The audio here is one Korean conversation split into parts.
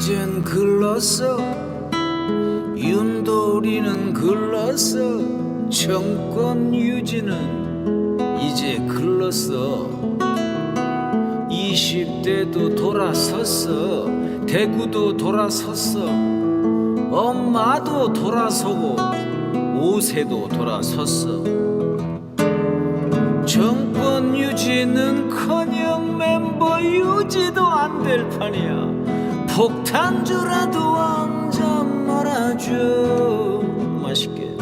이젠 글렀어 윤돌이는 글렀어 정권 유지는 이제 글렀어 20대도 돌아섰어 대구도 돌아섰어 엄마도 돌아서고 5세도 돌아섰어 정권 유지는커녕 멤버 유지도 안 될 판이야 폭탄주라도 한 잔 말아줘 맛있게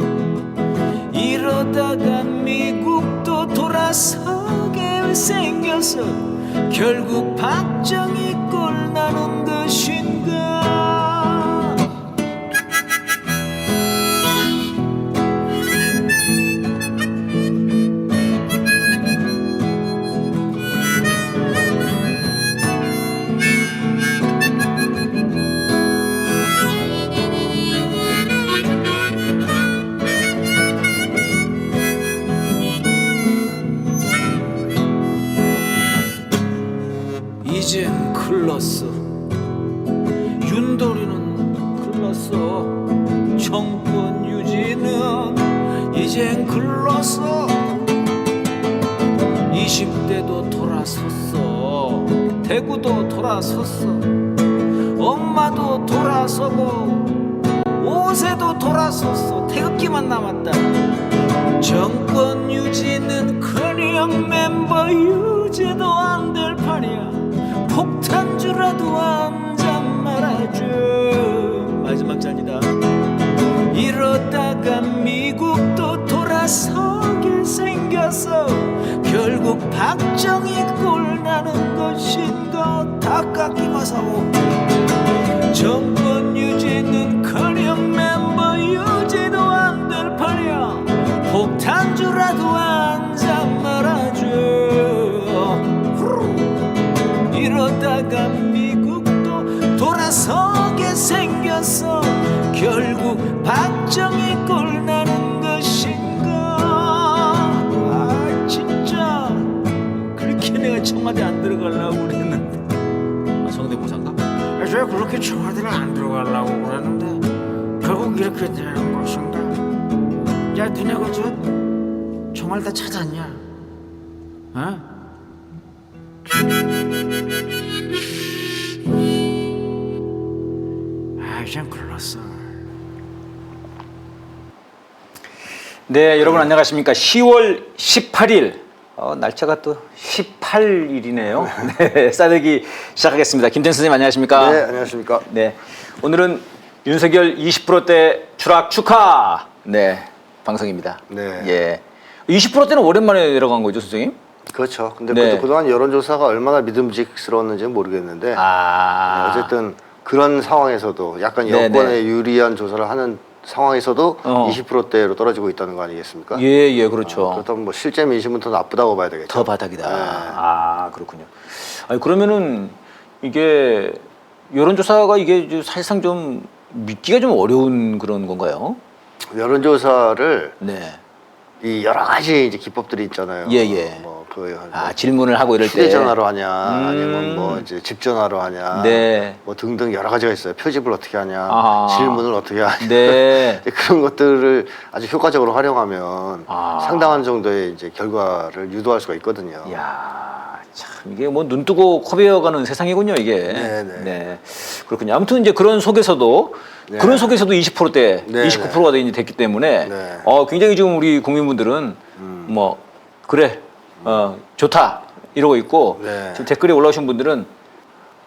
이러다가 미국도 돌아서게 생겨서 결국 박정희 꼴 나는 것인가 이젠 글렀어 윤돌이는 글렀어 정권 유지는 이젠 글렀어 20대도 돌아섰어 대구도 돌아섰어 엄마도 돌아서고 5세도 돌아섰어 태극기만 남았다 정권 유지는커녕 멤버 유지도 안 될 판이야 폭탄주라도 한 잔 말아줘 마지막 잔이다 이러다가 미국도 돌아서게 생겼어 결국 박정희 꼴 나는 것인가 다 깎이마사오 정권 유지는커녕 멤버 유지도 안 될 판이야 폭탄주라도 한 잔 말아줘 이러다가 미국도 돌아서게 생겼어 결국 박정희 꼴 나는 것인가 아 진짜 그렇게 내가 청와대 안 들어가려고 그랬는데 성대모사인가? 왜 그렇게 청와대를 안 들어가려고 그러는데 결국 이렇게 되는 것인가? 야 니네 그저 정말 다 찾았냐? 어? 아 이젠 글렀어 네, 여러분 안녕하십니까? 10월 18일 날짜가 또 18일이네요. 네, 싸대기 시작하겠습니다. 김태현 선생님 안녕하십니까? 네, 안녕하십니까? 네, 오늘은 윤석열 20%대 추락 축하 네 방송입니다. 네. 예, 20%대는 오랜만에 내려간 거죠, 선생님? 그렇죠. 근데 네. 그동안 여론조사가 얼마나 믿음직스러웠는지는 모르겠는데 네, 어쨌든 그런 상황에서도 약간 네, 여권에 유리한 조사를 하는 상황에서도 20%대로 떨어지고 있다는 거 아니겠습니까? 예, 그렇죠. 그렇다면 뭐 실제 민심은 더 나쁘다고 봐야 되겠죠. 더 바닥이다. 네. 아, 그렇군요. 아니, 그러면은 이게 여론조사가 이게 사실상 좀 믿기가 좀 어려운 그런 건가요? 여론조사를 네. 이 여러 가지 이제 기법들이 있잖아요. 예. 질문을 하고 이럴 때 휴대전화로 하냐, 아니면 뭐 이제 집전화로 하냐, 네. 뭐 등등 여러 가지가 있어요. 표집을 어떻게 하냐, 아하. 질문을 어떻게 하냐, 네. 그런 것들을 아주 효과적으로 활용하면 상당한 정도의 이제 결과를 유도할 수가 있거든요. 이야, 참 이게 뭐 눈 뜨고 코 베어가는 세상이군요, 이게. 네. 그렇군요. 아무튼 이제 그런 속에서도 네. 20%대, 네, 29%가 이제 됐기 때문에 네. 굉장히 지금 우리 국민분들은 뭐 그래. 좋다 이러고 있고 네. 지금 댓글에 올라오신 분들은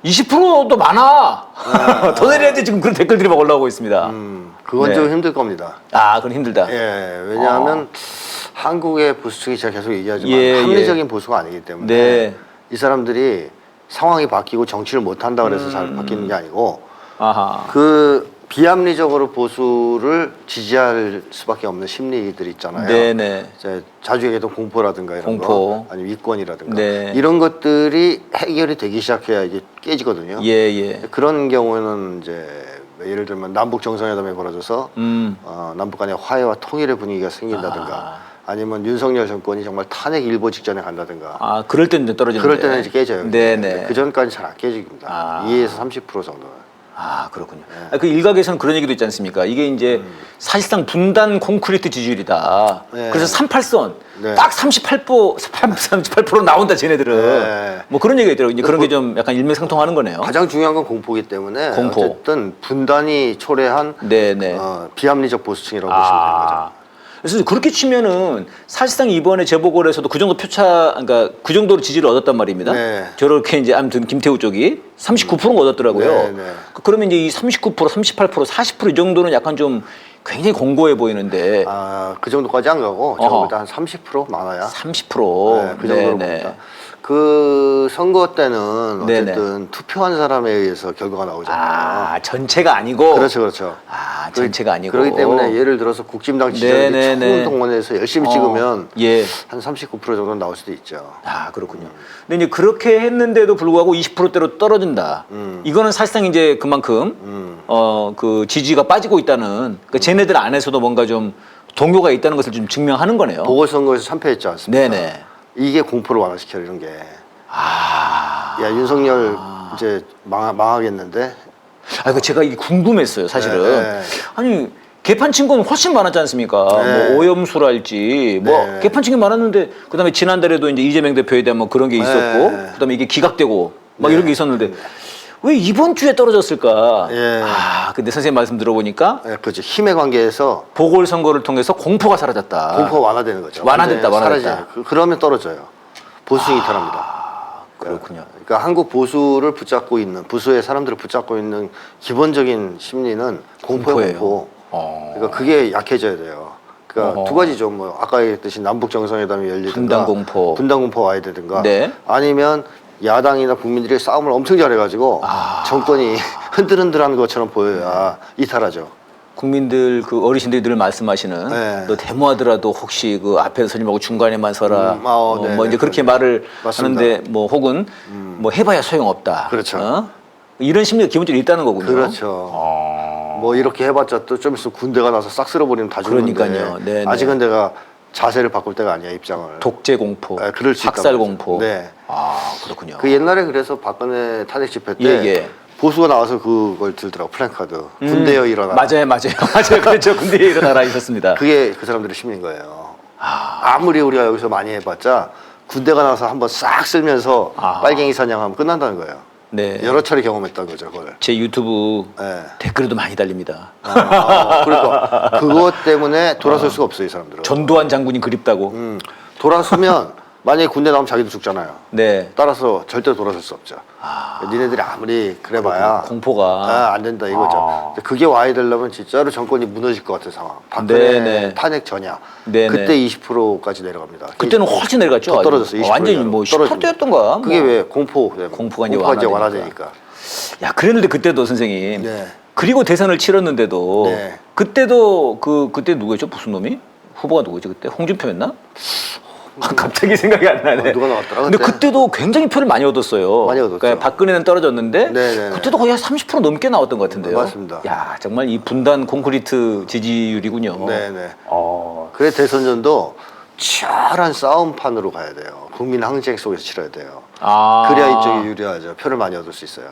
20%도 많아 더 내려야 돼 지금 그런 댓글들이 막 올라오고 있습니다. 그건 네. 좀 힘들 겁니다. 아, 그건 힘들다. 예, 왜냐하면 한국의 보수층이 제가 계속 얘기하지만 예. 합리적인 보수가 아니기 때문에 네. 이 사람들이 상황이 바뀌고 정치를 못한다 그래서 잘 바뀌는 게 아니고 아하. 그 비합리적으로 보수를 지지할 수밖에 없는 심리들이 있잖아요. 네네. 이제 자주 얘기했던 공포라든가 이런 공포. 거, 아니면 위권이라든가 네. 이런 것들이 해결이 되기 시작해야 이게 깨지거든요. 예. 그런 경우에는 이제 예를 들면 남북 정상회담이 벌어져서 남북 간의 화해와 통일의 분위기가 생긴다든가 아니면 윤석열 정권이 정말 탄핵 일보 직전에 간다든가. 아, 그럴 때는 이제 떨어지는데. 그럴 때는 이제 깨져요. 네네. 그 전까지 잘 안 깨집니다. 2에서 30% 정도는. 아 그렇군요. 그 일각에서는 그런 얘기도 있지 않습니까? 이게 이제 사실상 분단 콘크리트 지지율이다. 네. 그래서 38선 네. 딱 38% 나온다 쟤네들은. 네. 뭐 그런 얘기가 있더라고요. 이제 그런 게 좀 약간 일맥상통하는 거네요. 가장 중요한 건 공포이기 때문에 공포. 어쨌든 분단이 초래한 네네. 비합리적 보수층이라고 보시면 되는 거죠. 그래서 그렇게 치면은 사실상 이번에 재보궐에서도 그 정도 그러니까 그 정도로 지지를 얻었단 말입니다. 네. 저렇게 이제 아무튼 김태우 쪽이 39%가 얻었더라고요. 네, 네. 그러면 이제 이 39%, 38%, 40%이 정도는 약간 좀 굉장히 공고해 보이는데 그 정도까지 안 가고 어허. 제가 볼 때 한 30% 많아야. 30%. 네, 그 정도로 봅니다. 그 선거 때는 네네. 어쨌든 투표한 사람에 의해서 결과가 나오잖아요. 아, 전체가 아니고. 그렇죠, 그렇죠. 아, 전체가 아니고. 그렇기 때문에 예를 들어서 국진당 지지자들이 네네네. 처음 동원해서 열심히 찍으면 예. 한 39% 정도 나올 수도 있죠. 아 그렇군요. 근데 이제 그렇게 했는데도 불구하고 20%대로 떨어진다. 이거는 사실상 이제 그만큼 그 지지가 빠지고 있다는. 그 쟤네들 안에서도 뭔가 좀 동요가 있다는 것을 좀 증명하는 거네요. 보궐선거에서 참패했지 않습니까? 네네. 이게 공포를 완화시켜 이런 게. 아. 야 윤석열 이제 망하겠는데. 아, 그 제가 이게 궁금했어요, 사실은. 네. 아니. 개판 친구는 훨씬 많았지 않습니까? 네. 뭐 오염수랄지 뭐 네. 개판 친구 많았는데 그다음에 지난달에도 이제 이재명 대표에 대한 뭐 그런 게 있었고 네. 그다음에 이게 기각되고 막 네. 이런 게 있었는데 왜 이번 주에 떨어졌을까? 예. 아 근데 선생님 말씀 들어보니까 네, 그렇죠. 힘의 관계에서 보궐선거를 통해서 공포가 사라졌다. 공포가 완화되는 거죠. 완화됐다, 완전히 완화됐다. 사라지죠. 그러면 떨어져요. 보수층이 이탈합니다. 그렇군요. 그러니까 한국 보수를 붙잡고 있는 보수의 사람들을 붙잡고 있는 기본적인 심리는 공포예요. 공포. 그러니까 그게 약해져야 돼요. 그러니까 두 가지죠. 뭐 아까 얘기했듯이 남북 정상회담이 열리든가 분단 공포 와야 되든가 네. 아니면 야당이나 국민들이 싸움을 엄청 잘해가지고 정권이 흔들흔들하는 것처럼 보여야 이탈하죠. 국민들 그 어르신들이 늘 말씀하시는 네. 너 데모하더라도 혹시 그 앞에 서지 말고 중간에만 서라. 네, 뭐 네, 이제 그렇게 그렇죠. 말을 맞습니다. 하는데 뭐 혹은 뭐 해봐야 소용없다. 그렇죠. 이런 심리가 기본적으로 있다는 거군요. 그렇죠. 뭐 이렇게 해봤자 또 좀 있으면 군대가 나서 싹 쓸어버리면 다 죽는데 그러니까요. 네, 네. 아직은 내가 자세를 바꿀 때가 아니야 입장을. 독재 공포, 네, 그럴 수 학살 있다고 공포. 네. 아 그렇군요. 그 옛날에 그래서 박근혜 탄핵 집회 때 예. 보수가 나와서 그걸 들더라고 플랜카드. 군대여 일어나. 맞아요. 맞아요. 그렇죠. 군대에 일어나라 있었습니다. 그게 그 사람들의 심리인 거예요. 아무리 우리가 여기서 많이 해봤자 군대가 나와서 한번 싹 쓸면서 빨갱이 사냥하면 끝난다는 거예요. 네. 여러 차례 경험했다는 거죠, 그걸. 제 유튜브 네. 댓글에도 많이 달립니다. 그러니까 그것 때문에 돌아설 수가 없어요, 이 사람들은. 전두환 장군이 그립다고. 돌아서면 만약에 군대 나오면 자기도 죽잖아요. 네. 따라서 절대 돌아설 수 없죠. 니네들이 아무리 그래봐야 공포가. 안 된다 이거죠. 그게 와야 되려면 진짜로 정권이 무너질 것 같은 상황. 박근혜 네네. 탄핵 전이야. 네네. 그때 20%까지 내려갑니다. 그때는 훨씬 내려갔죠. 더 아주. 떨어졌어요. 20% 완전히 뭐 떨어집니다. 10%였던가. 그게 왜 공포 때문에. 공포가 이제 공포가 완화되니까. 야, 그랬는데 그때도 선생님. 네. 그리고 대선을 치렀는데도 네. 그때도 그때 누구였죠? 무슨 놈이? 후보가 누구였지 그때? 홍준표였나? 갑자기 생각이 안 나네. 누가 나왔더라, 근데 그때? 그때도 굉장히 표를 많이 얻었어요. 많이 얻었죠. 그러니까 박근혜는 떨어졌는데 네네네. 그때도 거의 한 30% 넘게 나왔던 것 같은데요. 맞습니다. 야, 정말 이 분단 콘크리트 지지율이군요. 네네. 그래 대선전도 치열한 싸움판으로 가야 돼요. 국민 항쟁 속에서 치러야 돼요. 그래야 이쪽이 유리하죠. 표를 많이 얻을 수 있어요.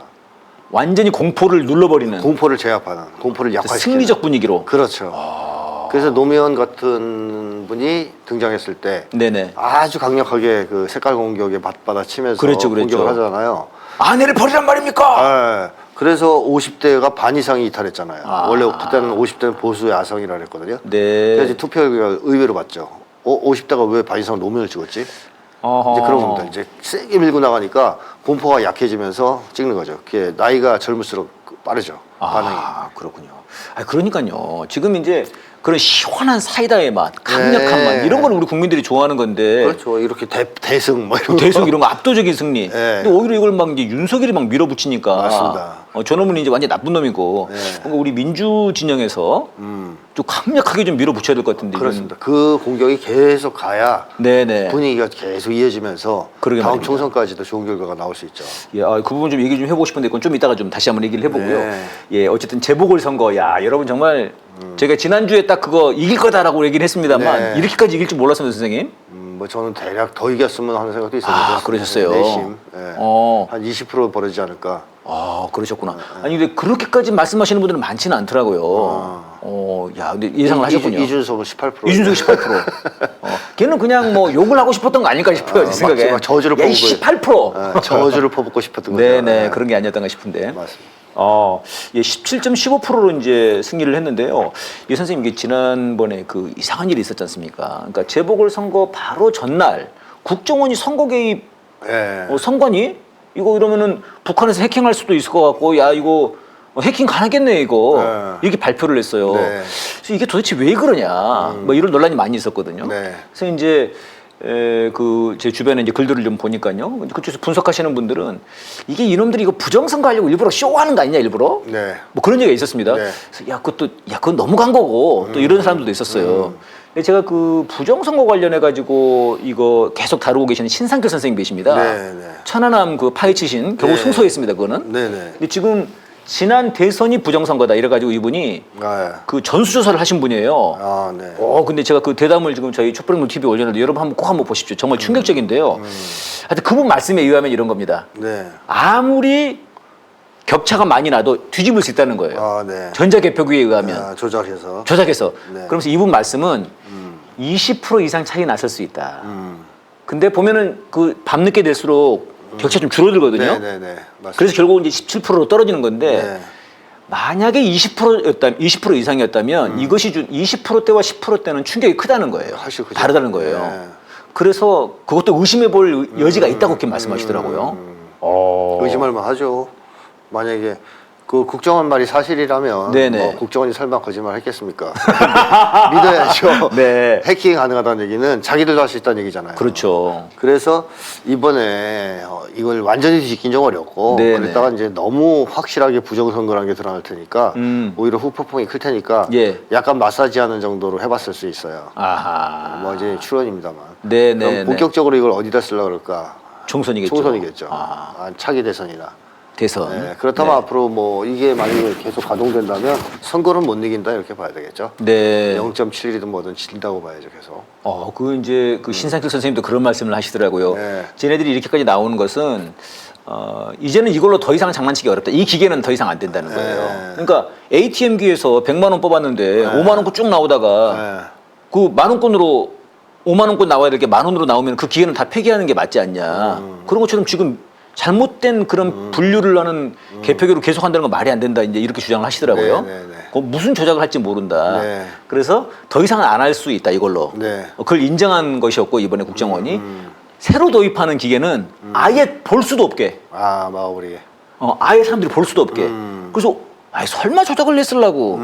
완전히 공포를 눌러버리는 공포를 제압하는, 공포를 약화시키는. 승리적 분위기로. 그렇죠. 그래서 노무현 같은 분이 등장했을 때 네네. 아주 강력하게 그 색깔 공격에 맞받아치면서 그랬죠. 공격을 하잖아요. 아내를 버리란 말입니까? 그래서 50대가 반 이상이 이탈했잖아요. 원래 그때는 50대는 보수의 아성이라 그랬거든요. 네. 그래서 투표율이 의외로 맞죠. 50대가 왜 반 이상 노무현을 찍었지? 이제 그런 겁니다. 이제 세게 밀고 나가니까 공포가 약해지면서 찍는 거죠. 그게 나이가 젊을수록 빠르죠. 반응이. 그렇군요. 그러니까요. 지금 이제 그런 시원한 사이다의 맛, 강력한 네. 맛 이런 걸 우리 국민들이 좋아하는 건데. 그렇죠. 이렇게 대승 뭐 이런 대승 이런 거 압도적인 승리. 네. 근데 오히려 이걸 막 이제 윤석열이 막 밀어붙이니까. 맞습니다. 저놈은 이제 완전 나쁜 놈이고. 네. 뭔가 우리 민주 진영에서 좀 강력하게 좀 밀어붙여야 될 것 같은데. 그렇습니다. 그 공격이 계속 가야 네네. 분위기가 계속 이어지면서 그러게 다음 말입니다. 총선까지도 좋은 결과가 나올 수 있죠. 예, 그 부분 좀 얘기 좀 해보고 싶은데 그건 좀 이따가 좀 다시 한번 얘기를 해보고요. 네. 예, 어쨌든 재보궐선거, 야, 여러분 정말 제가 지난주에 딱 그거 이길 거다라고 얘기를 했습니다만 네. 이렇게까지 이길 줄 몰랐습니다, 선생님. 뭐 저는 대략 더 이겼으면 하는 생각도 있었는데. 아, 그러셨어요? 내심. 예. 어. 한 20% 벌어지지 않을까. 아, 그러셨구나. 아니 근데 그렇게까지 말씀하시는 분들은 많지는 않더라고요. 야, 근데 예상을 하셨군요. 이준석은 18%. 이준석이 18%. 걔는 그냥 뭐 욕을 하고 싶었던 거 아닐까 싶어요, 제 생각에. 막 저주를 야, 이 퍼붓고 18%. 저주를 퍼붓고 싶었던 거죠. 네네, 그런 게 아니었던가 싶은데. 맞습니다. 예, 17.15%로 이제 승리를 했는데요. 이 선생님 이게 지난번에 그 이상한 일이 있었지 않습니까? 그러니까 재보궐선거 바로 전날 국정원이 선거 개입 예. 선관위 이거 이러면은 북한에서 해킹할 수도 있을 것 같고 야 이거 해킹 가능하겠네 이거 네. 이렇게 발표를 했어요. 네. 그래서 이게 도대체 왜 그러냐 뭐 이런 논란이 많이 있었거든요. 네. 그래서 이제 그 제 주변에 이제 글들을 좀 보니까요. 그쪽에서 분석하시는 분들은 이게 이놈들이 이거 부정선거 하려고 일부러 쇼하는 거 아니냐 일부러 네. 뭐 그런 얘기가 있었습니다. 네. 그래서 야 그건 너무 간 거고 또 이런 사람들도 있었어요. 근데 제가 그 부정선거 관련해 가지고 이거 계속 다루고 계시는 신상철 선생님 계십니다. 네, 네. 천안함 그 파헤치신 결국 네. 승소했습니다. 그거는. 네네. 근데 지금 지난 대선이 부정선거다 이래가지고 이분이 아, 그 전수조사를 하신 분이에요. 아, 네. 근데 제가 그 대담을 지금 저희 촛불행동 TV 올려놨는데 여러분 꼭 한번 보십시오. 정말 충격적인데요. 하여튼 그분 말씀에 의하면 이런 겁니다. 네. 아무리 격차가 많이 나도 뒤집을 수 있다는 거예요. 아, 네. 전자개표기에 의하면. 아, 조작해서. 조작해서. 네. 그러면서 이분 말씀은 20% 이상 차이 났을 수 있다. 근데 보면은 그 밤늦게 될수록 격차 좀 줄어들거든요. 네네네. 맞습니다. 그래서 결국 이제 17%로 떨어지는 건데 네. 만약에 20% 이상이었다면 이것이 20%대와 10%대는 충격이 크다는 거예요. 훨씬 크죠. 다르다는 거예요. 네. 그래서 그것도 의심해 볼 여지가 있다고 그렇게 말씀하시더라고요. 의심할 만하죠. 만약에 그 국정원 말이 사실이라면 네네. 뭐 국정원이 설마 거짓말 했겠습니까? 믿어야죠. 네. 해킹 가능하다는 얘기는 자기들도 할 수 있다는 얘기잖아요. 그렇죠. 그래서 이번에 이걸 완전히 뒤집긴 좀 어렵고 네네. 그랬다가 이제 너무 확실하게 부정선거라는 게 드러날 테니까 오히려 후폭풍이 클 테니까 예. 약간 마사지하는 정도로 해봤을 수 있어요. 아하. 뭐 이제 추론입니다만. 네네. 그럼 본격적으로 이걸 어디다 쓰려고 그럴까? 총선이겠죠. 총선이겠죠. 아, 차기 대선이나. 대선. 네, 그렇다면 앞으로 뭐 이게 만약에 계속 가동된다면 선거는 못 이긴다 이렇게 봐야 되겠죠. 네. 0.71이든 뭐든 진다고 봐야죠 계속. 그 이제 그 신상철 선생님도 그런 말씀을 하시더라고요. 네. 쟤네들이 이렇게까지 나오는 것은 이제는 이걸로 더 이상 장난치기 어렵다. 이 기계는 더 이상 안 된다는 거예요. 네. 그러니까 ATM기에서 100만 원 뽑았는데 5만 원권 쭉 나오다가 네. 그 만 원권으로 5만 원권 나와야 될 게 만 원으로 나오면 그 기계는 다 폐기하는 게 맞지 않냐. 그런 것처럼 지금 잘못된 그런 분류를 하는 개표기로 계속한다는 건 말이 안 된다. 이제 이렇게 주장을 하시더라고요. 네, 네, 네. 무슨 조작을 할지 모른다. 네. 그래서 더 이상은 안 할 수 있다 이걸로. 네. 그걸 인정한 것이었고 이번에 국정원이 새로 도입하는 기계는 아예 볼 수도 없게. 아 마오리. 아예 사람들이 볼 수도 없게. 그래서 설마 조작을 했으려고.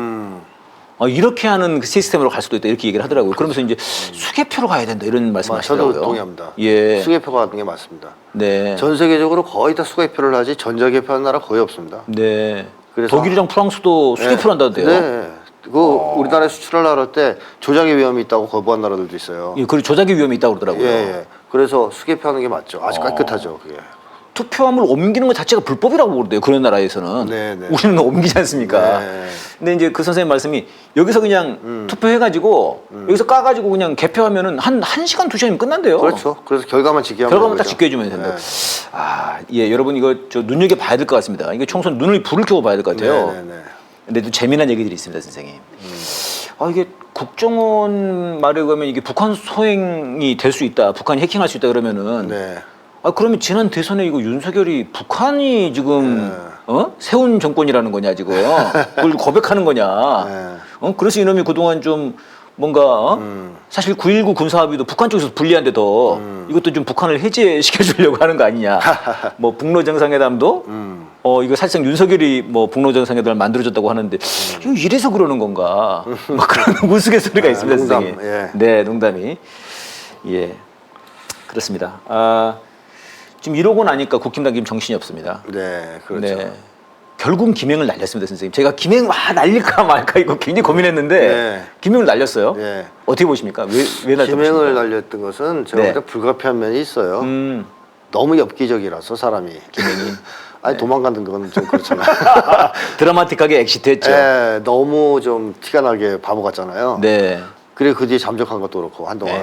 이렇게 하는 그 시스템으로 갈 수도 있다 이렇게 얘기를 하더라고요. 그러면서 이제 수개표로 가야 된다 이런 말씀하시더라고요. 저도 동의합니다. 예. 수개표가 하는 게 맞습니다. 네. 전 세계적으로 거의 다 수개표를 하지 전자개표하는 나라 거의 없습니다. 네. 그래서- 독일이랑 프랑스도 수개표를 한다던데요. 네. 우리나라에 수출하려고 할 때 조작의 위험이 있다고 거부한 나라들도 있어요. 예, 그리고 조작의 위험이 있다고 그러더라고요. 예. 그래서 수개표하는 게 맞죠. 아주 깨끗하죠. 그게. 투표함을 옮기는 것 자체가 불법이라고 그러대요. 그런 나라에서는. 네, 네. 우리는 옮기지 않습니까? 네. 근데 이제 그 선생님 말씀이 여기서 그냥 투표해가지고 여기서 까가지고 그냥 개표하면은 한 1시간, 2시간이면 끝난대요. 그렇죠. 그래서 결과만 지켜야 결과만 딱 지켜주면 된다. 예, 여러분 이거 저 눈여겨봐야 될 것 같습니다. 이게 총선 눈을 불을 켜고 봐야 될 것 같아요. 네네네. 근데 또 재미난 얘기들이 있습니다, 선생님. 이게 국정원 말에 의하면 이게 북한 소행이 될 수 있다, 북한이 해킹할 수 있다 그러면은 네. 그러면 지난 대선에 이거 윤석열이 북한이 지금 네. 세운 정권이라는 거냐 지금 그걸 고백하는 거냐? 네. 그래서 이놈이 그동안 좀 뭔가 사실 9.19 군사합의도 북한 쪽에서 불리한데 더 이것도 좀 북한을 해제시켜 주려고 하는 거 아니냐? 뭐 북러 정상회담도 이거 사실상 윤석열이 뭐 북러 정상회담을 만들어줬다고 하는데 이거 이래서 그러는 건가? 뭐 그런 우스갯소리가 있습니다, 농담, 선생님. 예. 네, 농담이. 예, 그렇습니다. 지금 이러고 나니까 국힘당 지금 정신이 없습니다. 네, 그렇죠. 네. 결국 김행을 날렸습니다, 선생님. 제가 김행 날릴까 말까 이거 굉장히 고민했는데 네. 김행을 날렸어요. 네. 어떻게 보십니까? 왜 날렸습니까? 김행을 날렸던 것은 제가 네. 볼 때 불가피한 면이 있어요. 너무 엽기적이라서 사람이. 김행이. 아니 도망가는 건 좀 그렇잖아요. 드라마틱하게 엑시트했죠. 예, 너무 좀 티가 나게 바보 같잖아요. 네. 그리고 그 뒤에 잠적한 것도 그렇고 한동안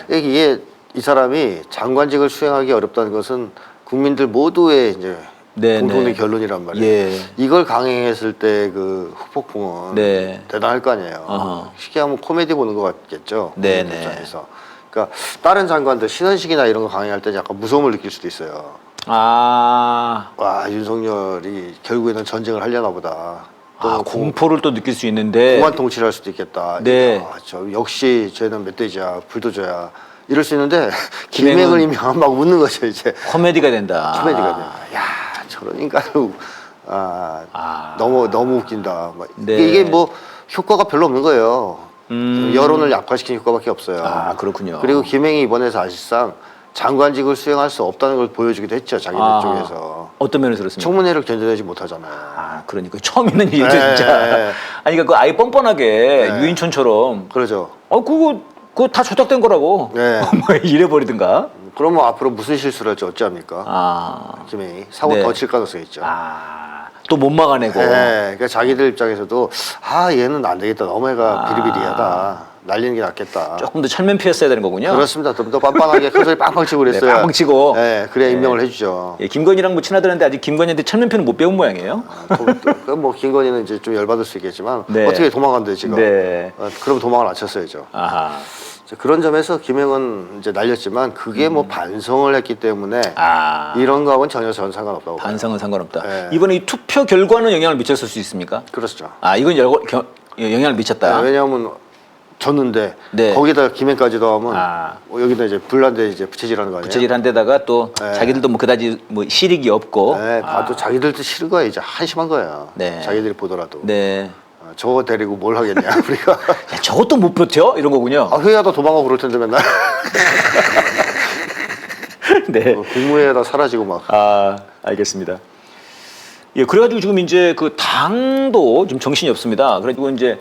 네. 이게 이 사람이 장관직을 수행하기 어렵다는 것은 국민들 모두의 이제 네, 공통된 네. 결론이란 말이에요. 예. 이걸 강행했을 때 그 후폭풍은 네. 대단할 거 아니에요. 어허. 쉽게 하면 코미디 보는 것 같겠죠. 네, 국민 네. 입장에서. 그러니까 다른 장관들 신원식이나 이런 거 강행할 때 약간 무서움을 느낄 수도 있어요. 아, 와 윤석열이 결국에는 전쟁을 하려나 보다. 또 공포를 또 느낄 수 있는데. 공안 통치를 할 수도 있겠다. 네. 아, 저 역시 쟤는 멧돼지야, 불도저야. 이럴 수 있는데 김행은- 김행을 임명하면 막 웃는 거죠 이제. 코미디가 된다. 코미디가 돼. 야 저런 인간을 너무 웃긴다. 막 네. 이게 뭐 효과가 별로 없는 거예요. 음. 여론을 약화시키는 효과밖에 없어요. 아, 그렇군요. 그리고 김행이 이번에 사실상 장관직을 수행할 수 없다는 걸 보여주기도 했죠. 자기들 아, 쪽에서. 어떤 면에서 그렇습니까? 청문회를 견뎌내지 못하잖아요. 아, 그러니까 처음 있는 일이죠, 네. 진짜. 아니, 그러니까 그 아예 뻔뻔하게 네. 유인촌처럼. 그러죠. 그거 다 조작된 거라고. 네. 뭐 이래버리든가. 그러면 앞으로 무슨 실수를 할지 어찌합니까? 아, 김행이 사고 네. 더 칠 가능성이 있죠. 또 못 막아내고. 네, 그러니까 자기들 입장에서도 얘는 안 되겠다. 너무 애가 비리비리하다. 날리는 게 낫겠다. 조금 더 철면 피웠어야 되는 거군요. 그렇습니다. 좀 더 빤빤하게 큰 소리 빵빵 치고 그랬어요. 네, 빵빵 치고. 네, 그래야 임명을 해주죠. 예, 김건희랑 뭐 친하다는데 아직 김건희한테 철면피는 못 배운 모양이에요. 뭐 김건희는 이제 좀 열받을 수 있겠지만 네. 어떻게 도망간대 지금. 네. 그럼 도망을 안 쳤어야죠. 아하. 그런 점에서 김행은 이제 날렸지만 그게 뭐 반성을 했기 때문에 아. 이런 거하고는 전혀 전 상관없다고. 봐요. 반성은 상관없다. 네. 이번에 이 투표 결과는 영향을 미쳤을 수 있습니까? 그렇죠. 아, 이건 영향을 미쳤다. 왜냐하면 졌는데 네. 거기다 김행까지도 하면 아. 여기다 이제 불난데 이제 부채질하는 거 아니에요? 부채질한 데다가 또 네. 자기들도 뭐 그다지 뭐 실익이 없고. 네, 봐도 자기들도 싫은 거야 이제 한심한 거야. 네. 자기들이 보더라도. 네. 저거 데리고 뭘 하겠냐 우리가. 야, 저것도 못 버텨? 이런 거군요. 회의하다 도망가고 그럴 텐데 맨날. 네. 국무회의하다 사라지고 막. 아, 알겠습니다. 예, 그래가지고 지금 이제 그 당도 좀 정신이 없습니다. 그래가지고 이제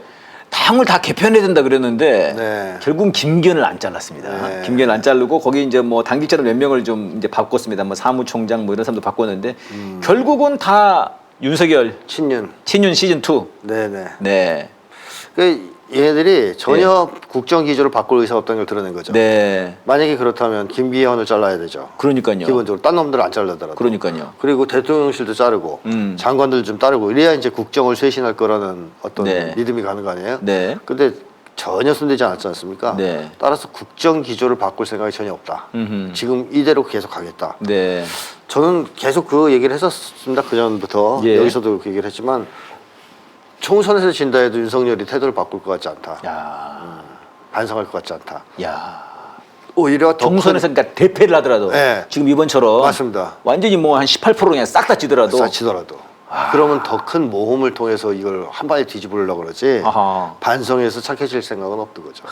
당을 다 개편해야 된다 그랬는데 네. 결국은 김기현을 안 잘랐습니다. 네. 김기현을 안 자르고 거기 이제 뭐 당직자를 몇 명을 좀 이제 바꿨습니다. 뭐 사무총장 뭐 이런 사람도 바꿨는데 결국은 다 윤석열 친윤. 친윤 시즌 2. 네네. 네. 그 얘네들이 전혀 국정 기조를 바꿀 의사가 없다는 걸 드러낸 거죠. 네. 만약에 그렇다면 김기현을 잘라야 되죠. 그러니까요. 기본적으로 딴 놈들을 안 잘라더라도. 그러니까요. 그리고 대통령실도 자르고 장관들 좀 따르고 이래야 이제 국정을 쇄신할 거라는 어떤 네. 믿음이 가는 거 아니에요? 네. 근데 전혀 손대지 않았지 않습니까? 네. 따라서 국정 기조를 바꿀 생각이 전혀 없다. 음흠. 지금 이대로 계속 가겠다. 네. 저는 계속 그 얘기를 했었습니다. 그 전부터 예. 여기서도 그 얘기를 했지만 총선에서 진다 해도 윤석열이 태도를 바꿀 것 같지 않다. 야. 반성할 것 같지 않다. 야. 오히려 더 총선에서 그러니까 대패를 하더라도 네. 지금 이번처럼 맞습니다. 완전히 뭐 한 18% 그냥 싹 다 찌더라도 싸치더라도 그러면 더 큰 모험을 통해서 이걸 한 방에 뒤집으려고 그러지 아하. 반성해서 착해질 생각은 없는 거죠.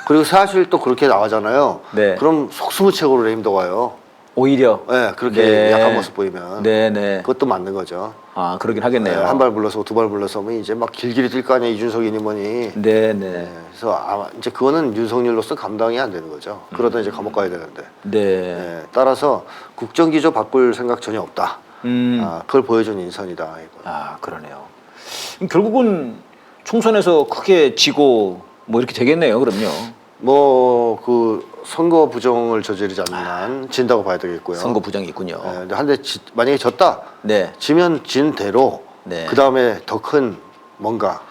그리고 사실 또 그렇게 나가잖아요. 네. 그럼 속수무책으로 레임도 와요. 오히려 네, 그렇게 네. 약한 모습 보이면 네네. 그것도 맞는 거죠. 아 그러긴 하겠네요. 한 발 물러서고 두 발 물러서면 이제 막 길길이 뛸 거 아니에요. 이준석이니 뭐니. 네네. 그래서 아마 이제 그거는 윤석열로서 감당이 안 되는 거죠. 그러다 이제 감옥 가야 되는데. 네. 네, 따라서 국정기조 바꿀 생각 전혀 없다. 그걸 보여준 인선이다. 이거. 아 그러네요. 그럼 결국은 총선에서 크게 지고 뭐 이렇게 되겠네요. 그럼요. 뭐 그 선거 부정을 저지르지 않는 한 진다고 봐야 되겠고요. 선거 부정이 있군요. 네, 근데 한데 만약에 졌다. 네. 지면 진 대로 네. 그 다음에 더 큰 뭔가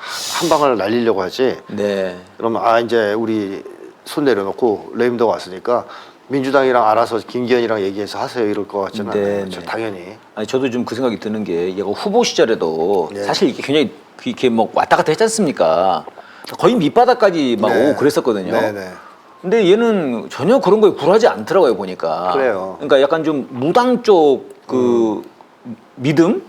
한 방을 날리려고 하지. 네. 그러면 이제 우리 손 내려놓고 레임도 왔으니까 민주당이랑 알아서 김기현이랑 얘기해서 하세요 이럴 것 같지는 네, 않아요. 네. 당연히. 아니 저도 좀 그 생각이 드는 게 얘가 후보 시절에도 네. 사실 이게 굉장히 이렇게 뭐 왔다 갔다 했지 않습니까? 거의 밑바닥까지 막 네. 오고 그랬었거든요. 네네. 근데 얘는 전혀 그런 거에 굴하지 않더라고요 보니까. 그래요. 그러니까 약간 좀 무당 쪽 그 믿음,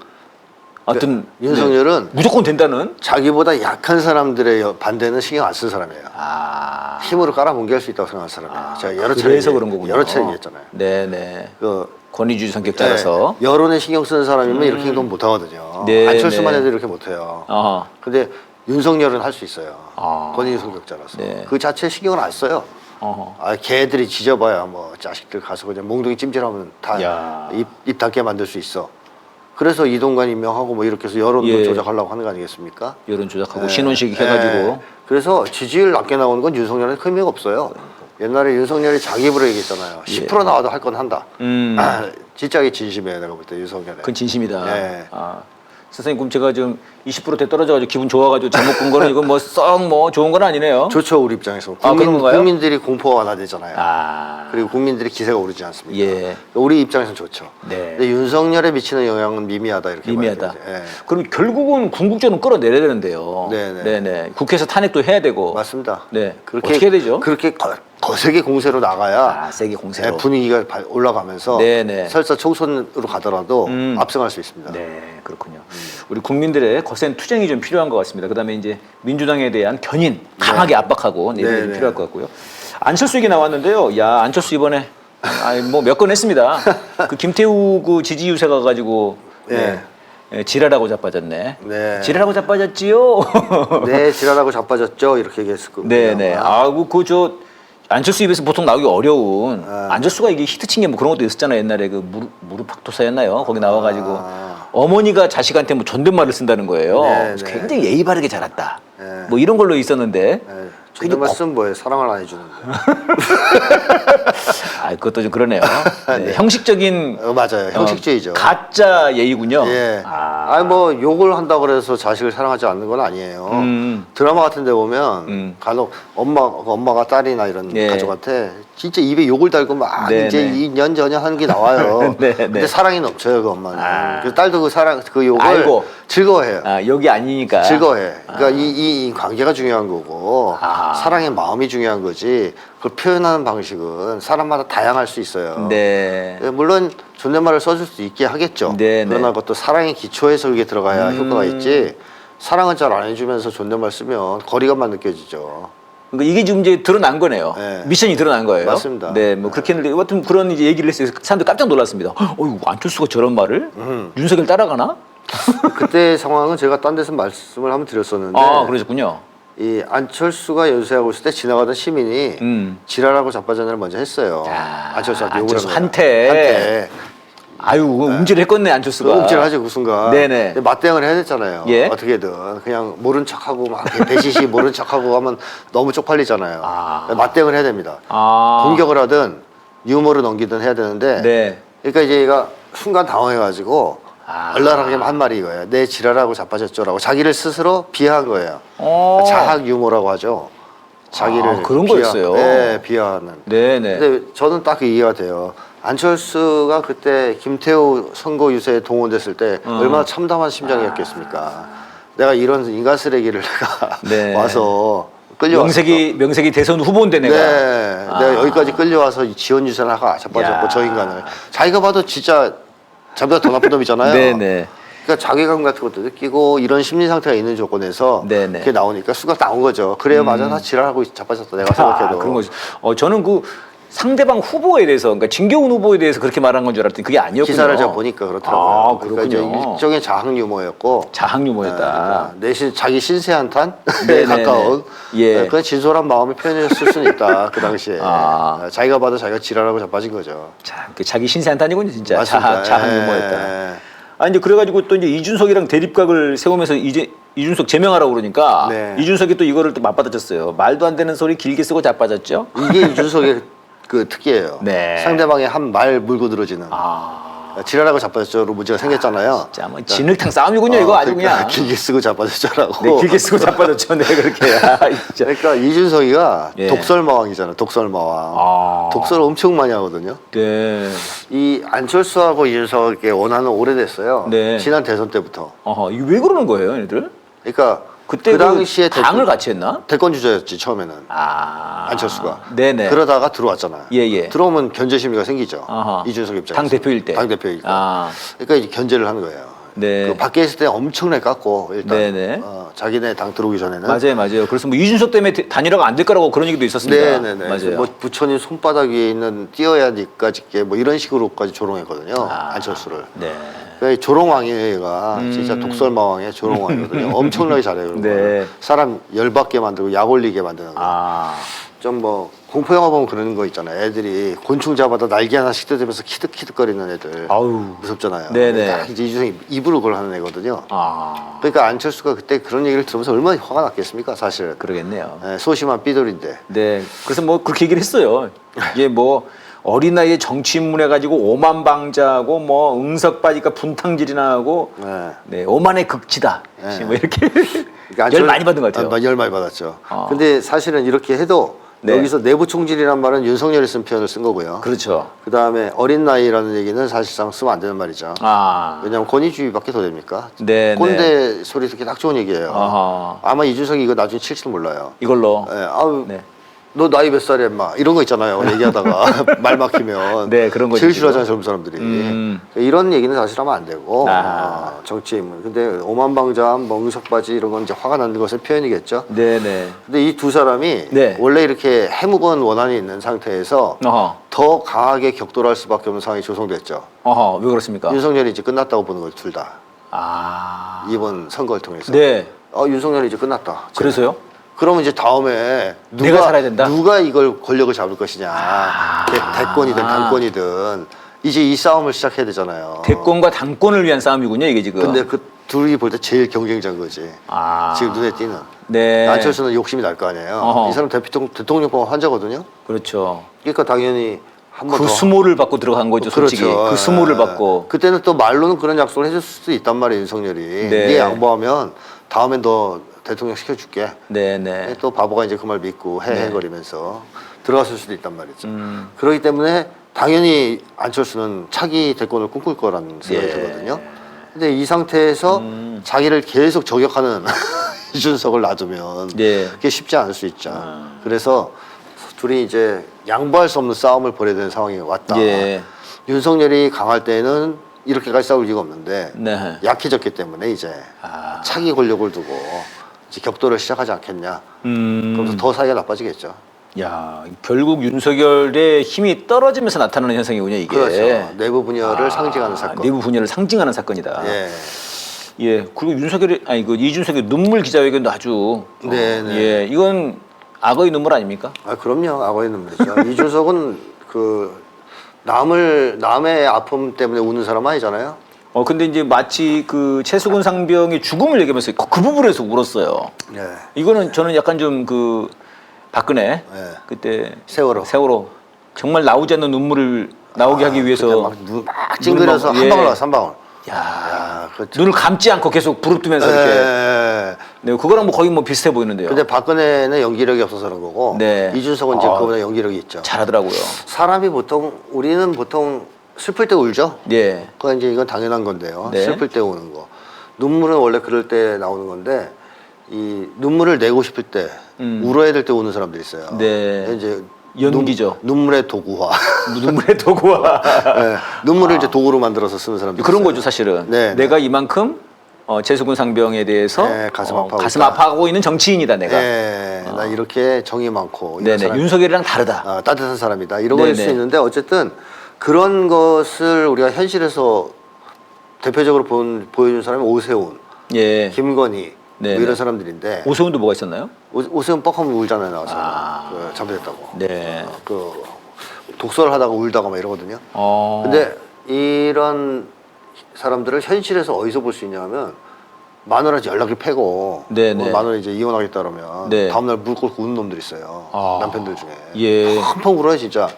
하여튼 윤석열은 네. 무조건 된다는. 자기보다 약한 사람들의 반대는 신경 안 쓴 사람이에요. 아. 힘으로 깔아뭉개할 수 있다고 생각하는 사람이에요. 제가 여러 차례 그래서 그런 거군요. 여러 차례 얘기했잖아요. 네네. 그 권위주의 성격자라서. 네, 여론에 신경 쓰는 사람이면 이렇게 행동 못 하거든요. 네, 안철수만 네. 해도 이렇게 못 해요. 아. 근데 윤석열은 할 수 있어요. 아. 권위 성격자라서. 네. 그 자체에 신경을 안 써요. 걔들이 지져봐야 뭐 자식들 가서 그냥 몽둥이 찜질하면 다 야. 입 닫게 만들 수 있어. 그래서 이동관 임명하고 뭐 이렇게 해서 여론도 예. 조작하려고 하는 거 아니겠습니까? 여론 조작하고 예. 신원식 예. 해가지고 그래서 지지율 낮게 나오는 건 윤석열한테 큰 의미가 없어요. 옛날에 윤석열이 자기 입으로 얘기했잖아요. 10% 나와도 할 건 한다. 진짜게 진심이에요, 내가 볼 때 윤석열에. 그건 진심이다. 예. 아, 선생님 그럼 제가 좀 20%대 떨어져가지고 기분 좋아가지고 잘못 본 거는 이건 뭐 썩 뭐 좋은 건 아니네요. 좋죠, 우리 입장에서. 아, 그런 건가요? 국민들이 공포가 완화되잖아요. 아, 그리고 국민들의 기세가 오르지 않습니까? 예. 우리 입장에서는 좋죠. 네. 근데 윤석열에 미치는 영향은 미미하다 이렇게 미미하다. 봐야 되죠. 예. 그럼 결국은 궁극적으로 끌어내려야 되는데요. 네네. 네네. 국회에서 탄핵도 해야 되고. 맞습니다. 네. 그렇게 어떻게 해야 되죠? 그렇게 거세게 공세로 나가야 아, 세게 공세로. 네, 분위기가 올라가면서 네네. 설사 총선으로 가더라도 음. 압승할 수 있습니다. 네, 그렇군요. 우리 국민들의 거센 투쟁이 좀 필요한 것 같습니다. 그다음에 이제 민주당에 대한 견인 강하게 압박하고 내는 게 네네. 필요할 것 같고요. 안철수 얘기 나왔는데요. 야, 안철수 이번에 뭐 몇 건 했습니다. 그 김태우 그 지지 유세 가가지고 네. 네, 지랄하고 자빠졌네. 네. 지랄하고 자빠졌지요. 네, 지랄하고 자빠졌죠 이렇게 얘기했을 겁니다. 네네. 아우 그저 안철수 입에서 보통 나오기 어려운 안철수가 이게 히트친 게 뭐 그런 것도 있었잖아요. 옛날에 그 무릎 박도사였나요? 거기 나와가지고 어머니가 자식한테 뭐 존댓말을 쓴다는 거예요. 네, 그래서 네. 굉장히 예의 바르게 자랐다. 네. 뭐 이런 걸로 있었는데. 네. 존댓말 쓰면 뭐예요? 사랑을 안 해주는데. 아 그것도 좀 그러네요. 네, 형식적인 맞아요. 형식주의죠. 가짜 예의군요. 예. 아, 아니 뭐 욕을 한다고 그래서 자식을 사랑하지 않는 건 아니에요. 드라마 같은 데 보면 간혹 엄마가 딸이나 이런 예. 가족한테 진짜 입에 욕을 달고 막 네, 이제 네. 이년저년 하는 게 나와요. 네, 네. 근데 사랑이 넘쳐요, 그 엄마는. 아. 그래서 딸도 그 욕을 알고. 즐거워해요. 아, 여기 아니니까. 즐거워해. 그러니까 이 관계가 중요한 거고 아. 사랑의 마음이 중요한 거지. 그걸 표현하는 방식은 사람마다 다양할 수 있어요. 네. 물론 존댓말을 써줄 수 있게 하겠죠. 네, 그러나 네. 그것도 사랑의 기초에서 그게 들어가야 효과가 있지. 사랑은 잘 안 해주면서 존댓말 쓰면 거리감만 느껴지죠. 그러니까 이게 지금 이제 드러난 거네요. 네. 미션이 드러난 거예요. 맞습니다. 네, 뭐 그렇게 했는데 여하튼 그런 이제 얘기를 했어요. 사람들 깜짝 놀랐습니다. 어이구 안철수가 저런 말을 윤석열 따라가나? 그때 상황은 제가 딴 데서 말씀을 한번 드렸었는데 아, 그러셨군요. 이 안철수가 연세하고 있을 때 지나가던 시민이 지랄하고 자빠전을 먼저 했어요. 야, 안철수한테 욕을 안철수 한 거예요. 한테. 한테. 아유, 음질을 했겠네 안철수가. 움찔하지 그 순간. 네네. 근데 맞대응을 해야 됐잖아요. 예. 어떻게든 그냥 모른 척하고 막 배시시 모른 척하고 하면 너무 쪽팔리잖아요. 아. 맞대응을 해야 됩니다. 아. 공격을 하든 유머를 넘기든 해야 되는데. 네. 그러니까 이제 얘가 순간 당황해가지고 아. 얼랄하게 한 말이 이거예요. 내 지랄하고 자빠졌죠라고 자기를 스스로 비하한 거예요. 어. 자학 유머라고 하죠. 자기를 아, 그런 거였어요? 네, 비하하는. 네네. 근데 저는 딱 이해가 돼요. 안철수가 그때 김태우 선거 유세에 동원됐을 때 얼마나 참담한 심정이었겠습니까. 내가 이런 인간 쓰레기를 내가 네. 와서 끌려왔어. 명색이 대선 후보인데 내가. 네, 아. 내가 여기까지 끌려와서 지원 유세를 하고 자빠졌고 야. 저 인간을 자기가 봐도 진짜 자기보다 더 나쁜 놈이잖아요. 네네. 그러니까 자괴감 같은 것도 느끼고 이런 심리 상태가 있는 조건에서 네네. 그게 나오니까 수가 나온 거죠. 그래요, 맞아, 나 지랄하고 자빠졌다 내가 생각해도. 그런 거죠. 저는 그 상대방 후보에 대해서, 그러니까 진경훈 후보에 대해서 그렇게 말한 건 줄 알았더니 그게 아니었군요. 기사를 제가 보니까 그렇더라고요. 아, 그러니까 이제 그렇군요. 일종의 자학 유머였고 자학 유머였다. 내신 자기 신세 한탄에 네네네. 가까운 예. 그런 진솔한 마음을 표현했을 수는 있다 그 당시에. 아. 자기가 봐도 자기가 지랄하고 자빠진 거죠. 자, 자기 신세 한탄이군요, 진짜. 맞습니다. 자학 예. 유머였다. 아, 이제 그래가지고 또 이제 이준석이랑 대립각을 세우면서 이제 이준석 제명하라고 그러니까 네. 이준석이 또 이거를 또 맞받아쳤어요. 말도 안 되는 소리 길게 쓰고 자빠졌죠. 이게 이준석의 그 특기예요. 네. 상대방의 한 말 물고 들어지는. 아, 지랄하고 자빠졌죠로 문제가 생겼잖아요. 진짜 뭐 진흙탕 싸움이군요, 이거 아주 그러니까 그냥. 길게 쓰고 자빠졌죠라고. 네, 길게 쓰고 자빠졌죠, 네, 그렇게. 아, 진짜. 그러니까 이준석이가 예. 독설마왕이잖아요. 독설마왕. 아. 독설 엄청 많이 하거든요. 네. 이 안철수하고 이준석의 원한은 오래됐어요. 네. 지난 대선 때부터. 어허, 이게 왜 그러는 거예요, 얘들? 그러니까 그때 그 당시에 당을 같이 했나? 대권 주자였지 처음에는. 아. 안철수가. 네네. 그러다가 들어왔잖아요. 예, 예. 들어오면 견제 심리가 생기죠. 아하. 이준석 입장에서. 당 대표일 때. 당 대표일 때. 아. 그러니까 이제 견제를 하는 거예요. 네. 그 밖에 있을 때 엄청나게 깎고 일단 네네. 자기네 당 들어오기 전에는. 맞아요. 그래서 뭐 이준석 때문에 단일화가 안 될 거라고 그런 얘기도 있었습니다. 네네네. 맞아요. 뭐 부처님 손바닥 위에 있는 띄어야 니까지 뭐 이런 식으로까지 조롱했거든요. 아. 안철수를. 네. 그러니까 조롱왕이에요, 얘가. 진짜 독설마왕의 조롱왕이거든요. 엄청나게 잘해요. 그런 네. 걸. 사람 열받게 만들고 약 올리게 만드는 거. 아. 좀 뭐 공포 영화 보면 그런 거 있잖아요. 애들이 곤충 잡아다 날개 하나씩 뜯으면서 키득키득거리는 애들. 아우. 무섭잖아요. 네네. 딱 이제 이준석이 입으로 그걸 하는 애거든요. 아, 그러니까 안철수가 그때 그런 얘기를 들으면서 얼마나 화가 났겠습니까, 사실. 그러겠네요. 예, 소심한 삐돌인데. 네. 그래서 뭐 그렇게 얘기를 했어요. 이게 뭐 어린 나이에 정치 입문해 가지고 오만방자하고 뭐 응석 빠지니까 분탕질이나 하고 네. 네, 오만의 극치다. 네. 뭐 이렇게 그러니까 열 많이 받은 것 같아요. 열 많이 받았죠. 어. 근데 사실은 이렇게 해도 네. 여기서 내부 총질이란 말은 윤석열이 쓴 표현을 쓴 거고요. 그렇죠. 그 다음에 어린 나이라는 얘기는 사실상 쓰면 안 되는 말이죠. 아. 왜냐하면 권위주의밖에 더 됩니까? 네, 꼰대 소리 듣기 딱 좋은 얘기예요. 아하. 아마 이준석이 이거 나중에 칠지도 몰라요. 이걸로. 예, 아우, 네. 너 나이 몇 살이야, 인마. 이런 거 있잖아요. 얘기하다가 말 막히면. 네, 그런 거 제일 있죠. 싫어하잖아요, 젊은 사람들이. 이런 얘기는 사실 하면 안 되고. 아. 정치에 있는. 근데 오만방자함, 뭐 응석바지 이런 건 이제 화가 나는 것의 표현이겠죠. 네네. 근데 이 두 사람이 네. 원래 이렇게 해묵은 원한이 있는 상태에서 어허. 더 강하게 격돌할 수밖에 없는 상황이 조성됐죠. 어허. 왜 그렇습니까? 윤석열이 이제 끝났다고 보는 거죠, 둘 다. 아. 이번 선거를 통해서. 네. 윤석열이 이제 끝났다. 그래서요? 그러면 이제 다음에 내가 살아야 된다? 누가 이걸 권력을 잡을 것이냐. 대권이든 당권이든 이제 이 싸움을 시작해야 되잖아요. 대권과 당권을 위한 싸움이군요, 이게 지금. 근데 그 둘이 볼 때 제일 경쟁자인 거지. 아. 지금 눈에 띄는. 네. 안철수는 욕심이 날 거 아니에요. 어허. 이 사람 대통령법 환자거든요. 그렇죠. 그러니까 당연히 한 번 그 더. 수모를 받고 들어간 거죠, 솔직히. 그렇죠. 그 수모를 예. 받고. 그때는 또 말로는 그런 약속을 해줄 수도 있단 말이에요, 윤석열이. 네. 네 양보하면 다음엔 너 대통령 시켜줄게. 네네. 또 바보가 이제 그 말 믿고 헤헤거리면서 들어갔을 수도 있단 말이죠. 그렇기 때문에 당연히 안철수는 차기 대권을 꿈꿀 거라는 생각이 예. 들거든요. 근데 이 상태에서 자기를 계속 저격하는 이준석을 놔두면 네. 그게 쉽지 않을 수 있죠. 그래서 둘이 이제 양보할 수 없는 싸움을 벌여야 되는 상황이 왔다. 예. 윤석열이 강할 때는 이렇게까지 싸울 리가 없는데 네. 약해졌기 때문에 이제 아. 차기 권력을 두고 이제 격돌을 시작하지 않겠냐. 그러면서 더 사이가 나빠지겠죠. 야, 결국 윤석열의 힘이 떨어지면서 나타나는 현상이군요, 이게. 그렇죠. 내부 분열을 상징하는 사건. 내부 분열을 상징하는 사건이다. 예. 예. 그리고 윤석열이 아니 그 이준석의 눈물 기자회견도 아주 네네. 예, 이건 악어의 눈물 아닙니까? 아 그럼요. 악어의 눈물이죠. 이준석은 그 남의 아픔 때문에 우는 사람 아니잖아요. 근데 이제 마치 그 최수근 상병의 죽음을 얘기하면서 그 부분에서 울었어요. 네. 이거는 저는 약간 좀 그 박근혜 네. 그때 세월호. 정말 나오지 않는 눈물을 나오게 하기 위해서 막 찡그려서 눈을 한 예. 방울 나왔어, 한 방울. 야, 그 눈을 감지 않고 계속 부릅뜨면서 이렇게. 예. 네, 그거랑 뭐 거의 뭐 비슷해 보이는데요. 근데 박근혜는 연기력이 없어서 그런 거고 네. 이준석은 이제 그보다 연기력이 있죠. 잘하더라고요. 사람이 우리는 보통 슬플 때 울죠. 예. 그건 이제 이건 당연한 건데요. 네. 슬플 때 우는 거. 눈물은 원래 그럴 때 나오는 건데 이 눈물을 내고 싶을 때 울어야 될 때 우는 사람들이 있어요. 네. 이제 연기죠. 눈물의 도구화. 눈물의 도구와 네. 눈물을 이제 도구로 만들어서 쓰는 사람들. 그런 거죠, 사실은. 네, 내가 이만큼 최수근 상병에 대해서 네, 가슴 아파하고 가슴 있다. 아파하고 있는 정치인이다, 내가. 네, 나 이렇게 정이 많고 이런 네네. 사람, 윤석열이랑 다르다. 따뜻한 사람이다. 이런 걸 할 수 네네. 있는데 어쨌든 그런 것을 우리가 현실에서 대표적으로 보여준 사람이 오세훈, 예. 김건희 뭐 네네. 이런 사람들인데 오세훈도 뭐가 있었나요? 오세훈 뻑하면 울잖아요, 나와서. 아. 잘못했다고. 네. 그 독서를 하다가 울다가 막 이러거든요. 근데 이런 사람들을 현실에서 어디서 볼 수 있냐면 마누라한테 연락을 패고 네네. 마누라 이제 이혼하겠다 그러면 네. 다음날 물 끓고 우는 놈들 있어요. 남편들 중에. 예. 펑펑 울어요, 진짜.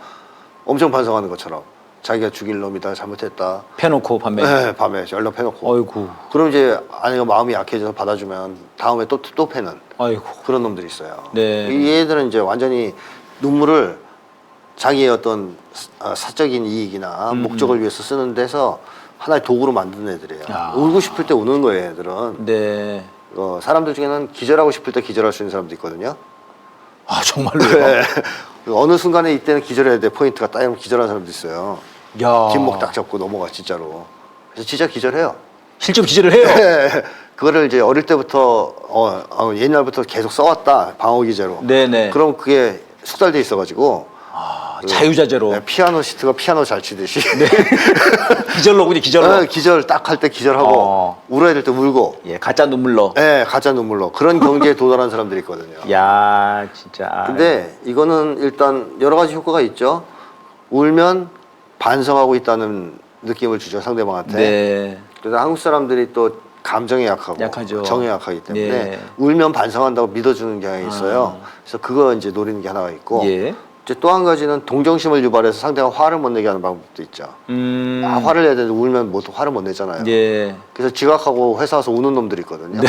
엄청 반성하는 것처럼. 자기가 죽일 놈이다, 잘못했다. 패놓고 밤에. 네, 밤에 연락 패놓고. 아이고. 그럼 이제 아내가 마음이 약해져서 받아주면 다음에 또 패는 아이고. 그런 놈들이 있어요. 네. 이 애들은 이제 완전히 눈물을 자기의 어떤 사적인 이익이나 목적을 위해서 쓰는 데서 하나의 도구로 만든 애들이에요. 아. 울고 싶을 때 우는 거예요, 애들은. 네. 사람들 중에는 기절하고 싶을 때 기절할 수 있는 사람도 있거든요. 아, 정말로요? 네. 어느 순간에 이때는 기절해야 돼. 포인트가 딱 이러면 기절하는 사람도 있어요. 야. 뒷목 딱 잡고 넘어가, 진짜로. 그래서 진짜 기절해요. 실제로 기절을 해요? 네. 그거를 이제 어릴 때부터 옛날부터 계속 써왔다, 방어 기제로. 네네. 그럼 그게 숙달돼 있어가지고 자유자재로. 네, 피아노시스트가 피아노 잘 치듯이 기절로군요, 기절로. 네, 기절 딱 할 때 기절하고 울어야 될 때 울고 예, 가짜 눈물로. 네, 가짜 눈물로 그런 경지에 도달한 사람들이 있거든요. 야, 진짜. 근데 이거는 일단 여러 가지 효과가 있죠. 울면 반성하고 있다는 느낌을 주죠, 상대방한테. 네. 그래서 한국 사람들이 또 감정에 약하고 약하죠. 정에 약하기 때문에 예. 울면 반성한다고 믿어주는 경향이 있어요. 그래서 그거 이제 노리는 게 하나가 있고 예. 이제 또 한 가지는 동정심을 유발해서 상대가 화를 못 내게 하는 방법도 있죠. 화를 내야 되는데 울면 뭐 화를 못 내잖아요. 예. 그래서 지각하고 회사 와서 우는 놈들이 있거든요.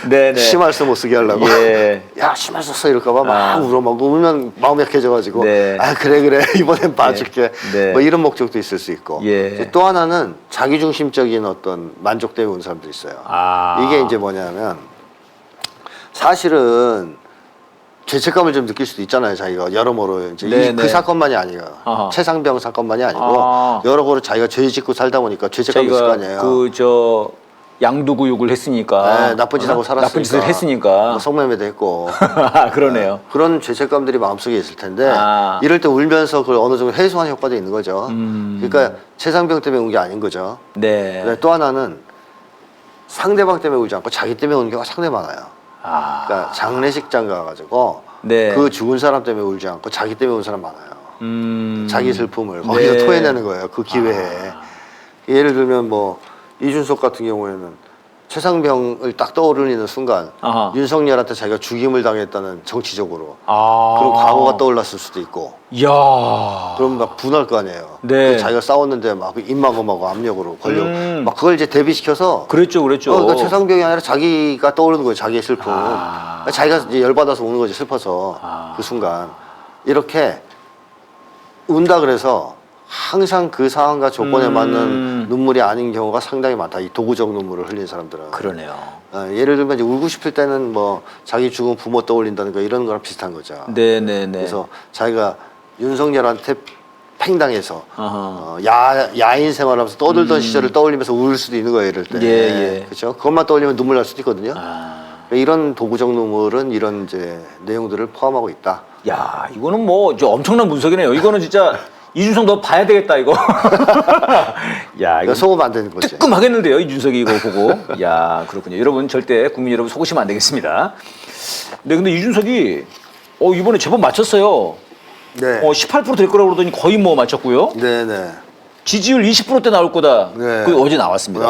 네, 네. 심할서 못 쓰게 하려고. 예. 야, 심할서 써 이럴까봐 막 울어. 막 울면 마음이 약해져가지고. 네. 아, 그래. 이번엔 봐줄게. 네. 뭐 이런 목적도 있을 수 있고. 예. 이제 또 하나는 자기중심적인 어떤 만족 때문에 우는 사람들이 있어요. 이게 이제 뭐냐면 사실은 죄책감을 좀 느낄 수도 있잖아요, 자기가 여러모로 이제 네, 그 네. 사건만이 아니에요. 아하. 최상병 사건만이 아니고 여러모로 자기가 죄 짓고 살다 보니까 죄책감이 있을 거 아니에요. 그 양두구육을 했으니까. 네, 나쁜 짓 하고 살았으니까. 나쁜 짓을 했으니까. 뭐 성매매도 했고. 그러네요. 그런 죄책감들이 마음속에 있을 텐데 아. 이럴 때 울면서 그걸 어느 정도 해소하는 효과도 있는 거죠. 그러니까 최상병 때문에 운 게 아닌 거죠. 네. 그다음에 또 하나는 상대방 때문에 울지 않고 자기 때문에 우는 경우가 상당히 많아요. 그러니까 장례식장 가가지고 네. 그 죽은 사람 때문에 울지 않고 자기 때문에 우는 사람 많아요. 자기 슬픔을 네. 거기서 토해내는 거예요. 그 기회에. 예를 들면 뭐 이준석 같은 경우에는 최상병을 딱 떠오르는 순간 아하. 윤석열한테 자기가 죽임을 당했다는 정치적으로 아. 그런 과거가 떠올랐을 수도 있고 이야. 그럼 막 분할 거 아니에요. 네. 그 자기가 싸웠는데 막 입막음하고 압력으로 걸려 막 그걸 이제 대비시켜서 그랬죠. 그러니까 최상병이 아니라 자기가 떠오르는 거예요. 자기의 슬픔. 아. 그러니까 자기가 이제 열받아서 우는 거지 슬퍼서 그 순간 이렇게 운다 그래서 항상 그 상황과 조건에 맞는 눈물이 아닌 경우가 상당히 많다. 이 도구적 눈물을 흘린 사람들은. 그러네요. 예를 들면 이제 울고 싶을 때는 뭐 자기 죽은 부모 떠올린다는 거 이런 거랑 비슷한 거죠. 네네네. 그래서 자기가 윤석열한테 팽당해서 아하. 야인 생활하면서 떠들던 시절을 떠올리면서 울 수도 있는 거예요. 이럴 때. 예. 그렇죠. 그것만 떠올리면 눈물 날 수도 있거든요. 아. 이런 도구적 눈물은 이런 이제 내용들을 포함하고 있다. 야, 이거는 뭐 엄청난 분석이네요. 이거는 진짜 이준석 너 봐야 되겠다 이거. 야, 이거 속으면 안 되는 거지. 뜨끔하겠는데요, 이준석이 이거 보고. 야, 그렇군요. 여러분 절대 국민 여러분 속으시면 안 되겠습니다. 네, 근데 이준석이 이번에 제법 맞췄어요. 네. 18% 될 거라고 그러더니 거의 뭐 맞췄고요. 네네. 지지율 20%대 나올 거다. 네. 그게 어제 나왔습니다.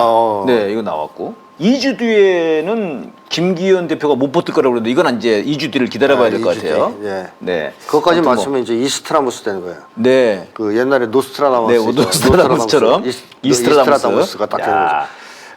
네, 이거 나왔고. 2주 뒤에는 김기현 대표가 못 버틸 거라고 그러는데 이건 이제 2주 뒤를 기다려봐야 될 것 2주 같아요. 뒤. 네. 네. 그것까지 아무튼 맞추면 이제 이스트라무스 되는 거예요. 네. 그 옛날에 노스트라다무스. 네, 노스트라다무스처럼 이스트라다무스가 딱 되는 거죠.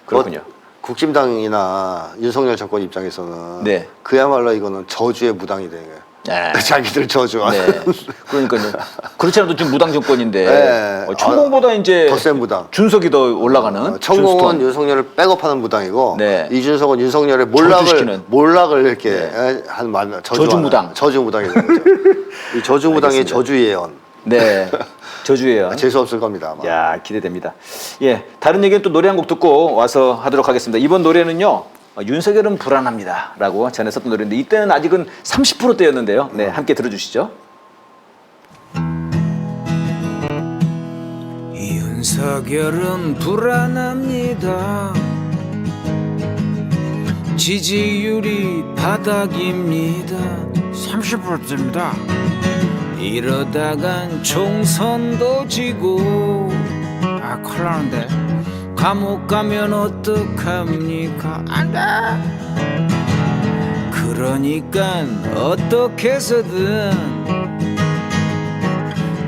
그렇군요. 국힘당이나 윤석열 정권 입장에서는 네. 그야말로 이거는 저주의 무당이 되는 거예요. 네. 자기들 저주하는. 네. 그러니까요. 그렇지 않아도 지금 무당 정권인데 네. 천공보다 이제 더 센 무당. 준석이 더 올라가는. 천공은 준스톤. 윤석열을 백업하는 무당이고 네. 이준석은 윤석열의 저주시키는. 몰락을 이렇게 한 저주무당. 저주무당이 되는 거죠. 이 저주무당의 알겠습니다. 저주 예언. 네. 저주예요. 재수 없을 겁니다. 아마. 야, 기대됩니다. 예, 다른 얘기는 또 노래 한 곡 듣고 와서 하도록 하겠습니다. 이번 노래는요. 윤석열은 불안합니다라고 전했었던 노래인데 이때는 아직은 30%대였는데요. 네, 함께 들어주시죠. 윤석열은 불안합니다. 지지율이 바닥입니다. 30%입니다. 이러다간 총선도 지고 큰일 나는데. 감옥 가면 어떡합니까? 안 돼. 그러니까 어떻게 해서든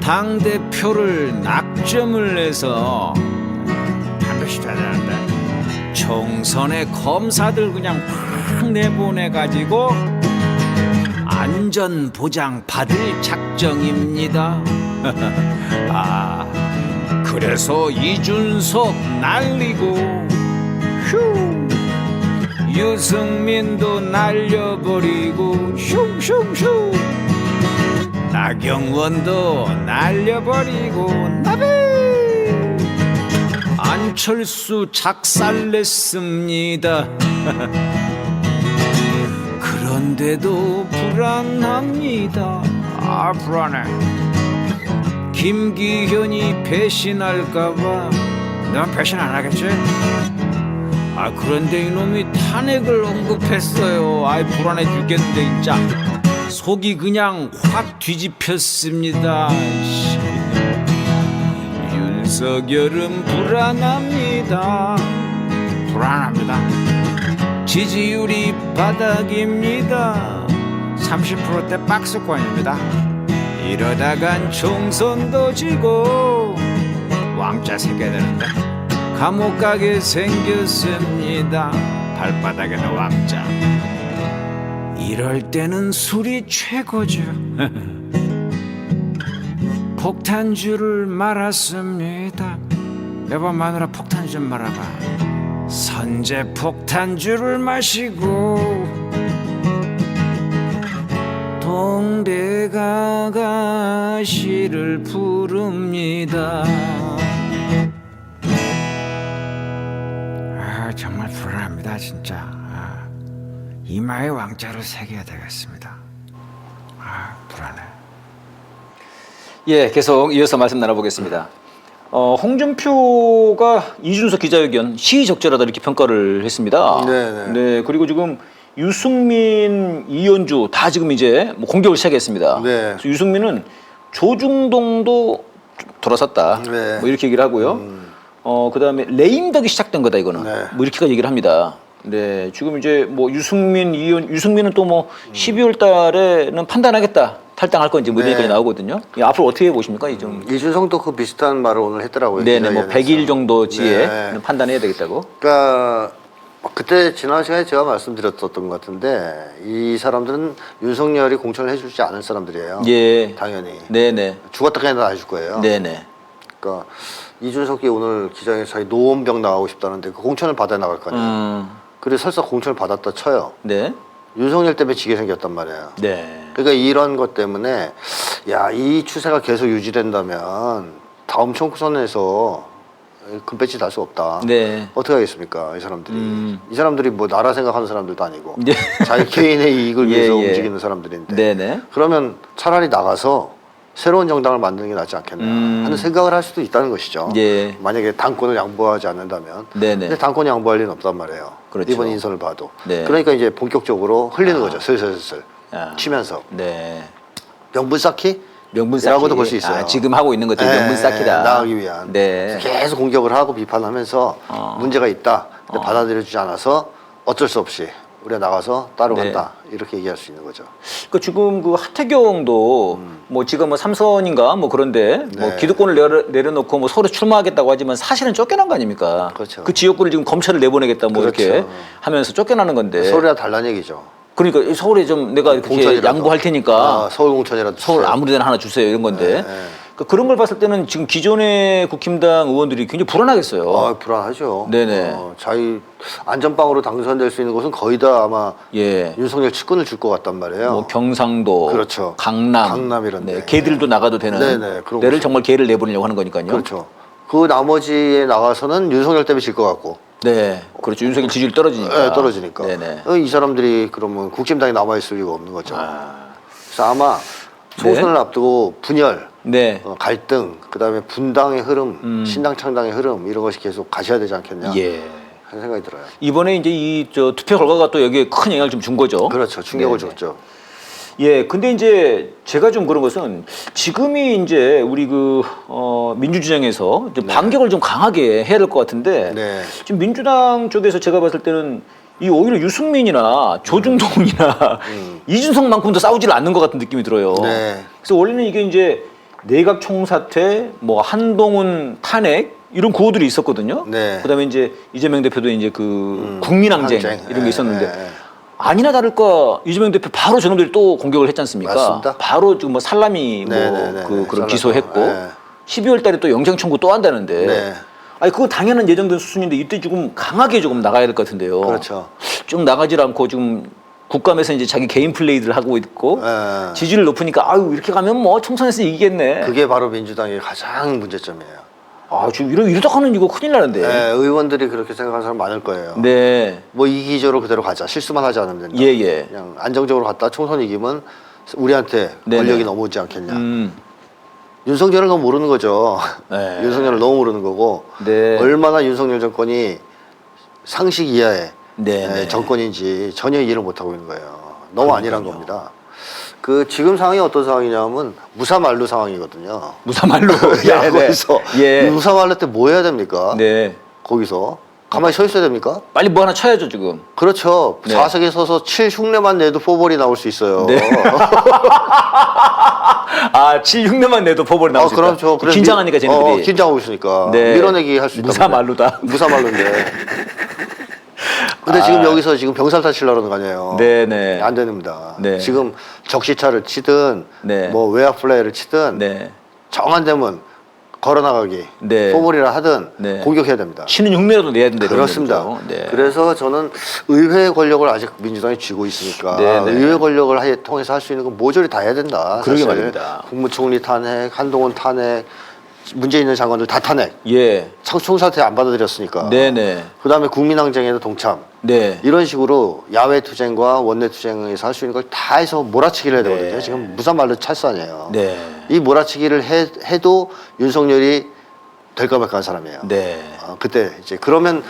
당대표를 낙점을 해서 반드시 돼야 되는데. 총선에 검사들 그냥 확 내보내가지고 안전보장 받을 작정입니다. 그래서 이준석 날리고 휴 유승민도 날려버리고 슝슝슝 나경원도 날려버리고 나비 안철수 작살냈습니다. 그런데도 불안합니다. 아 불안해. 김기현이 배신할까봐. 넌 배신 안 하겠지? 아 그런데 이놈이 탄핵을 언급했어요. 아이 불안해 죽겠는데 진짜. 속이 그냥 확 뒤집혔습니다. 윤석열은 불안합니다. 불안합니다. 지지율이 바닥입니다. 30%대 박스권입니다. 이러다간 총선도 지고 왕자 새겨야 되는데 감옥 가게 생겼습니다. 발바닥에는 왕자. 이럴 때는 술이 최고죠. 폭탄주를 말았습니다. 여보 마누라 폭탄주 좀 말아봐. 선제 폭탄주를 마시고 동대가가시를 부릅니다. 아 정말 불안합니다 진짜. 아, 이마에 왕자를 새겨야 되겠습니다. 아 불안해. 예, 계속 이어서 말씀 나눠보겠습니다. 홍준표가 이준석 기자회견 시의적절하다 이렇게 평가를 했습니다. 네네. 네, 그리고 지금 유승민, 이현주 다 지금 이제 뭐 공격을 시작했습니다. 네. 그래서 유승민은 조중동도 돌아섰다. 네. 뭐 이렇게 얘기를 하고요. 그다음에 레임덕이 시작된 거다 이거는. 네. 뭐 이렇게까지 얘기를 합니다. 네, 지금 이제 뭐 유승민은 또 뭐 12월 달에는 판단하겠다. 탈당할 건지 뭐 이런 네. 얘기까지 나오거든요. 예, 앞으로 어떻게 보십니까? 이 좀. 이준성도 그 비슷한 말을 오늘 했더라고요. 네네, 뭐 기자회견에서. 100일 정도 지에 네. 판단해야 되겠다고. 그러니까 그때 지난 시간에 제가 말씀드렸던 것 같은데 이 사람들은 윤석열이 공천을 해주지 않을 사람들이에요. 예. 당연히. 네네. 죽었다 깨나 해줄 거예요. 네네. 그러니까 이준석이 오늘 기자회견에서 자기 노원병 나가고 싶다는데 그 공천을 받아 나갈 거 아니에요. 그래서 설사 공천을 받았다 쳐요. 네. 윤석열 때문에 지게 생겼단 말이에요. 네. 그러니까 이런 것 때문에 야, 이 추세가 계속 유지된다면 다음 총선에서 금배지 달 수 없다. 네. 어떻게 하겠습니까, 이 사람들이? 이 사람들이 뭐 나라 생각하는 사람들도 아니고 네. 자기 개인의 이익을 예, 위해서 예. 움직이는 사람들인데 네네. 그러면 차라리 나가서 새로운 정당을 만드는 게 낫지 않겠나 하는 생각을 할 수도 있다는 것이죠. 예. 만약에 당권을 양보하지 않는다면. 네네. 근데 당권 양보할 리는 없단 말이에요. 그렇죠. 이번 인선을 봐도. 네. 그러니까 이제 본격적으로 흘리는 거죠. 슬슬슬 아. 치면서. 네. 명분 쌓기? 명분 쌓기. 라고도 볼 수 있어요. 아, 지금 하고 있는 것들이 네, 명분 쌓기다. 나가기 위한. 네. 계속 공격을 하고 비판하면서 문제가 있다. 근데 받아들여주지 않아서 어쩔 수 없이 우리가 나가서 따로 네. 간다. 이렇게 얘기할 수 있는 거죠. 그 지금 그 하태경도 뭐 지금 뭐 삼선인가 뭐 그런데 뭐 네. 기득권을 내려놓고 뭐 서로 출마하겠다고 하지만 사실은 쫓겨난 거 아닙니까? 그렇죠. 그 지역구를 지금 검찰을 내보내겠다 뭐 그렇죠. 이렇게 하면서 쫓겨나는 건데. 서울이랑 달라는 얘기죠. 그러니까 이 서울에 좀 내가 이렇게 공천이라도. 양보할 테니까 서울 공천이라도 서울 주세요. 아무데나 하나 주세요 이런 건데. 네, 네. 그러니까 그런 걸 봤을 때는 지금 기존의 국힘당 의원들이 굉장히 불안하겠어요. 불안하죠. 네네. 자기 안전빵으로 당선될 수 있는 곳은 거의 다 아마 예. 윤석열 측근을 줄 것 같단 말이에요. 뭐 경상도, 그렇죠. 강남 이런 데. 네, 걔들도 나가도 되는 네네, 그런 데를 곳이- 정말 걔를 내보내려고 하는 거니까요. 그렇죠. 그 나머지에 나가서는 윤석열 때문에 질 것 같고. 네, 그렇죠. 윤석열 지지율 떨어지니까. 네, 떨어지니까. 네네. 이 사람들이 그러면 국힘당에 남아있을 리가 없는 거죠. 그래서 아마 네. 총선을 앞두고 분열, 네. 갈등, 그다음에 분당의 흐름, 신당 창당의 흐름 이런 것이 계속 가셔야 되지 않겠냐 예. 하는 생각이 들어요. 이번에 이제 이 저 투표 결과가 또 여기에 큰 영향을 좀 준 거죠. 그렇죠. 충격을 네네. 줬죠. 예, 근데 이제 제가 좀 그런 것은 지금이 이제 우리 그 민주진영에서 이제 반격을 좀 강하게 해야 될 것 같은데 네. 지금 민주당 쪽에서 제가 봤을 때는 이 오히려 유승민이나 조중동이나 이준석만큼도 싸우질 않는 것 같은 느낌이 들어요. 네. 그래서 원래는 이게 이제 내각 총사퇴, 뭐 한동훈 탄핵 이런 구호들이 있었거든요. 네. 그다음에 이제 이재명 대표도 이제 그 국민항쟁 항쟁. 이런 게 있었는데. 네. 아니나 다를까 이재명 대표 바로 저놈들이 또 공격을 했지 않습니까? 맞습니다. 바로 지금 뭐 살라미 뭐 네네네네. 그런 살라미. 기소했고 네. 12월 달에 또 영장 청구 또 한다는데 네. 아니 그거 당연한 예정된 수순인데 이때 조금 강하게 조금 나가야 될 것 같은데요. 그렇죠. 쭉 나가질 않고 지금 국감에서 이제 자기 개인 플레이들을 하고 있고 네. 지지율 높으니까 아유 이렇게 가면 뭐 총선에서 이기겠네. 그게 바로 민주당의 가장 문제점이에요. 아 지금 이러다 가면 이거 큰일 나는데. 네, 의원들이 그렇게 생각하는 사람 많을 거예요. 네. 뭐 이 기조로 그대로 가자. 실수만 하지 않으면 된다. 예, 예. 그냥 안정적으로 갔다 총선 이기면 우리한테 네네. 권력이 넘어오지 않겠냐. 윤석열을 너무 모르는 거죠. 네. 윤석열을 너무 모르는 거고 네. 얼마나 윤석열 정권이 상식 이하의 네, 네. 정권인지 전혀 이해를 못하고 있는 거예요. 너무 아니란 겁니다. 그 지금 상황이 어떤 상황이냐면 무사말루 상황이거든요. 무사말로. 야구에서 예. 무사말루 때 뭐 해야 됩니까? 네. 거기서 가만히 서 있어야 됩니까? 빨리 뭐 하나 쳐야죠 지금. 그렇죠. 네. 4석에 서서 7 흉내만 내도 포볼이 나올 수 있어요. 네. 아, 7흉내만 내도 포볼이 나올 수 있다. 그렇죠. 그래서 긴장하니까 쟤네들이. 긴장하고 있으니까 네. 밀어내기 할 수 있다. 무사말루다. 무사말루인데. 근데 지금 여기서 지금 병살타 치려고 그러는 거 아니에요. 네네. 안 됩니다. 네. 지금 적시차를 치든 네. 뭐 외야 플레이를 치든 네. 정한 되면 걸어나가기 네. 포볼이라 하든 네. 공격해야 됩니다. 치는 흉내라도 내야 된다. 이런 그렇습니다. 거죠. 네. 그래서 저는 의회 권력을 아직 민주당이 쥐고 있으니까 네, 네. 의회 권력을 통해서 할 수 있는 건 모조리 다 해야 된다. 그러게 사실. 말입니다. 국무총리 탄핵, 한동훈 탄핵, 문제 있는 장관들 다 탄핵. 예. 총사퇴 안 받아들였으니까. 네네. 그다음에 국민항쟁에도 동참. 네. 이런 식으로 야외 투쟁과 원내 투쟁에서 할 수 있는 걸 다 해서 몰아치기를 해야 되거든요. 네. 지금 무사말로 찰산이에요. 네. 이 몰아치기를 해도 윤석열이 될까 말까 한 사람이에요. 네. 그때 이제 그러면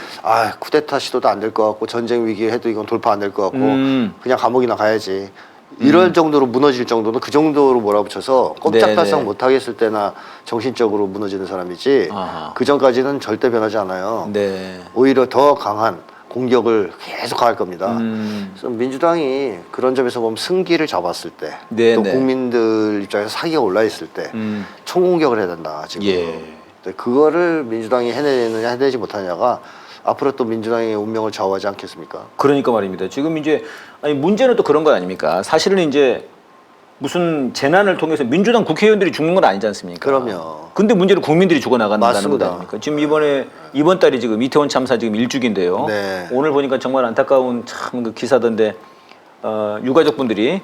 쿠데타 시도도 안 될 것 같고 전쟁 위기 해도 이건 돌파 안 될 것 같고 그냥 감옥이나 가야지. 이럴 정도로 무너질 정도는 그 정도로 몰아붙여서 꼼짝달싹 네네. 못 하겠을 때나 정신적으로 무너지는 사람이지 아하. 그 전까지는 절대 변하지 않아요. 네. 오히려 더 강한 공격을 계속 할 겁니다. 그래서 민주당이 그런 점에서 보면 승기를 잡았을 때, 또 네네. 국민들 입장에서 사기가 올라 있을 때 총공격을 해야 된다. 지금. 예. 근데 그거를 민주당이 해내느냐 해내지 못하느냐가 앞으로 또 민주당의 운명을 좌우하지 않겠습니까? 그러니까 말입니다. 지금 이제 아니 문제는 또 그런 거 아닙니까? 사실은 이제 무슨 재난을 통해서 민주당 국회의원들이 죽는 건 아니지 않습니까? 그럼요. 근데 문제는 국민들이 죽어나간다는 맞습니다. 것 아닙니까? 지금 이번 달이 지금 이태원 참사 지금 1주기인데요. 네. 오늘 보니까 정말 안타까운 참 그 기사던데 유가족분들이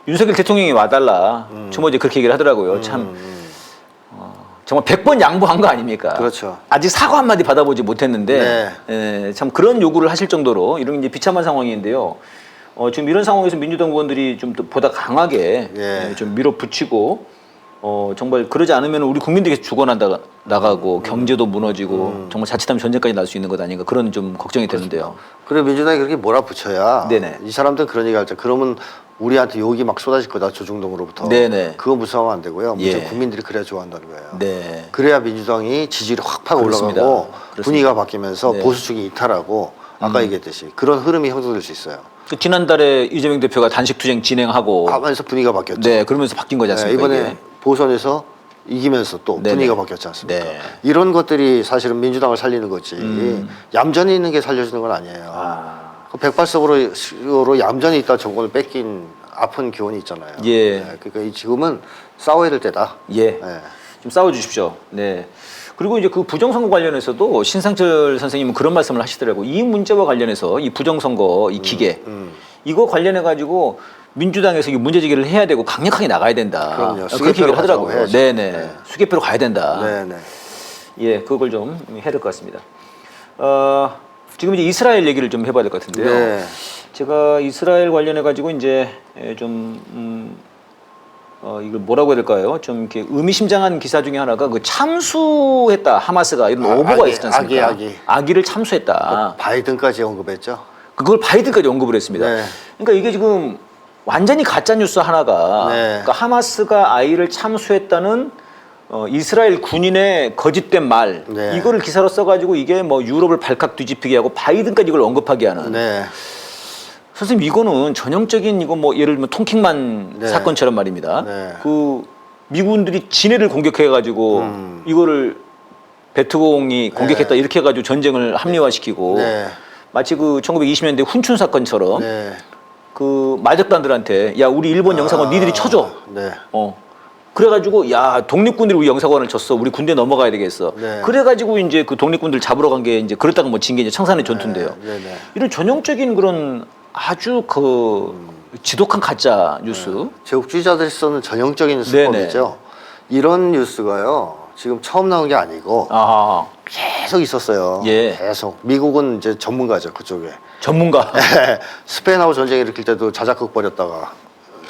윤석열 대통령이 와달라. 좀 어제 그렇게 얘기를 하더라고요. 참 정말 100번 양보한 거 아닙니까? 그렇죠. 아직 사과 한마디 받아보지 못했는데 참 그런 요구를 하실 정도로 이런 이제 비참한 상황인데요. 지금 이런 상황에서 민주당 의원들이 좀 더 보다 강하게 좀 밀어붙이고 정말 그러지 않으면 우리 국민들이 계속 죽어나가고 경제도 무너지고 정말 자칫하면 전쟁까지 날 수 있는 것 아닌가 그런 좀 걱정이 되는데요. 그래 민주당이 그렇게 몰아붙여야 네네. 이 사람들은 그런 얘기 할 때 그러면 우리한테 욕이 막 쏟아질 거다 조중동으로부터. 네네. 그거 무서워하면 안 되고요. 문제 예. 국민들이 그래야 좋아한다는 거예요. 네. 그래야 민주당이 지지율이 확 그렇습니다. 올라가고 그렇습니다. 분위기가 바뀌면서 네. 보수층이 이탈하고 아까 얘기했듯이 그런 흐름이 형성될 수 있어요. 그 지난달에 이재명 대표가 단식 투쟁 진행하고 하면서 분위기가 바뀌었죠. 네 그러면서 바뀐 거지 않습니까? 이번에 이게? 보선에서 이기면서 또 네네. 분위기가 바뀌었지 않습니까? 네. 이런 것들이 사실은 민주당을 살리는 거지 얌전히 있는 게 살려주는 건 아니에요. 그 백발석으로 얌전히 있다 정권을 뺏긴 아픈 교훈이 있잖아요. 예. 그러니까 지금은 싸워야 될 때다. 예. 네. 좀 싸워주십시오. 네. 그리고 이제 그 부정선거 관련해서도 신상철 선생님은 그런 말씀을 하시더라고요. 이 문제와 관련해서 이 부정선거 이 기계 이거 관련해 가지고 민주당에서 이 문제 제기를 해야 되고 강력하게 나가야 된다. 그럼요. 그렇게 수개표로 얘기를 하더라고요. 가자고 해야죠. 네네. 네. 수개표로 가야 된다. 네네. 예, 그걸 좀 해야 될 것 같습니다. 지금 이제 이스라엘 얘기를 좀 해봐야 될 것 같은데요. 네. 제가 이스라엘 관련해 가지고 이제 좀 이걸 뭐라고 해야 될까요? 좀 이렇게 의미심장한 기사 중에 하나가 그 참수했다 하마스가 이런 오보가 있었지 않습니까? 아기를 참수했다. 바이든까지 언급했죠. 그걸 바이든까지 언급을 했습니다. 네. 그러니까 이게 지금 완전히 가짜 뉴스 하나가 네. 그러니까 하마스가 아이를 참수했다는 이스라엘 군인의 거짓된 말 네. 이거를 기사로 써가지고 이게 뭐 유럽을 발칵 뒤집히게 하고 바이든까지 이걸 언급하게 하는. 네. 선생님 이거는 전형적인 이거 뭐 예를 들면 통킹만 네. 사건처럼 말입니다. 네. 그 미군들이 진해를 공격해가지고 이거를 베트공이 공격했다 이렇게 해가지고 전쟁을 합리화시키고 네. 마치 그 1920년대 훈춘 사건처럼 네. 그 마적단들한테 야 우리 일본 영사관 니들이 쳐줘. 네. 그래가지고 야 독립군들이 우리 영사관을 쳤어. 우리 군대 넘어가야 되겠어. 네. 그래가지고 이제 그 독립군들 잡으러 간 게 이제 그렇다고 뭐 진 게 이제 청산의 전투인데요. 네. 네. 이런 전형적인 그런 아주 그 지독한 가짜 뉴스. 제국주의자들이 쓰는 전형적인 수법이죠. 이런 뉴스가요. 지금 처음 나온 게 아니고 아 계속 있었어요. 예. 계속. 미국은 이제 전문가죠. 그쪽에. 전문가. 스페인하고 전쟁 일으킬 때도 자작극 벌였다가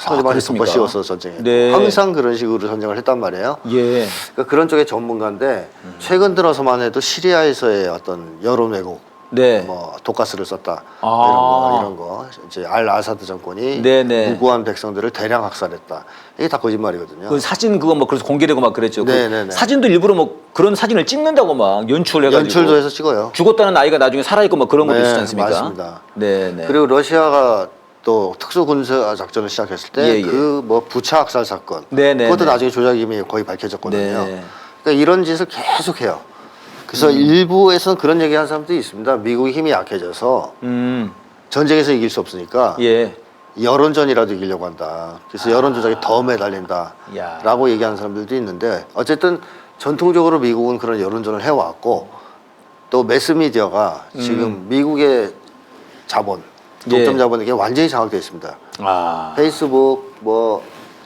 아, 상대방이 그렇습니까? 덮어씌워서 전쟁해. 네. 항상 그런 식으로 전쟁을 했단 말이에요. 예. 그러니까 그런 쪽의 전문가인데 최근 들어서만 해도 시리아에서의 어떤 여론 왜곡, 네. 뭐 독가스를 썼다 아. 이런 거 이제 알 아사드 정권이 네네. 무고한 백성들을 대량 학살했다. 이게 다 거짓말이거든요. 그 사진 그거 막 그래서 공개되고 막 그랬죠. 그 네네네. 사진도 일부러 뭐 그런 사진을 찍는다고 막 연출해가지고 연출도 해서 찍어요. 죽었다는 아이가 나중에 살아있고 막 그런 것도 네, 있지 않습니까? 맞습니다. 네네. 그리고 러시아가 또 특수 군사 작전을 시작했을 때 예, 예. 그 뭐 부차 학살 사건 네네네. 그것도 나중에 조작임이 거의 밝혀졌거든요. 네. 그러니까 이런 짓을 계속해요. 그래서 일부에서는 그런 얘기하는 사람들이 있습니다. 미국이 힘이 약해져서 전쟁에서 이길 수 없으니까 예. 여론전이라도 이기려고 한다. 그래서 여론 조작에 더 야. 매달린다라고 얘기하는 사람들도 있는데 어쨌든 전통적으로 미국은 그런 여론전을 해왔고 또 매스미디어가 지금 미국의 자본, 독점 예. 자본에게 완전히 장악되어 있습니다. 아. 페이스북, 뭐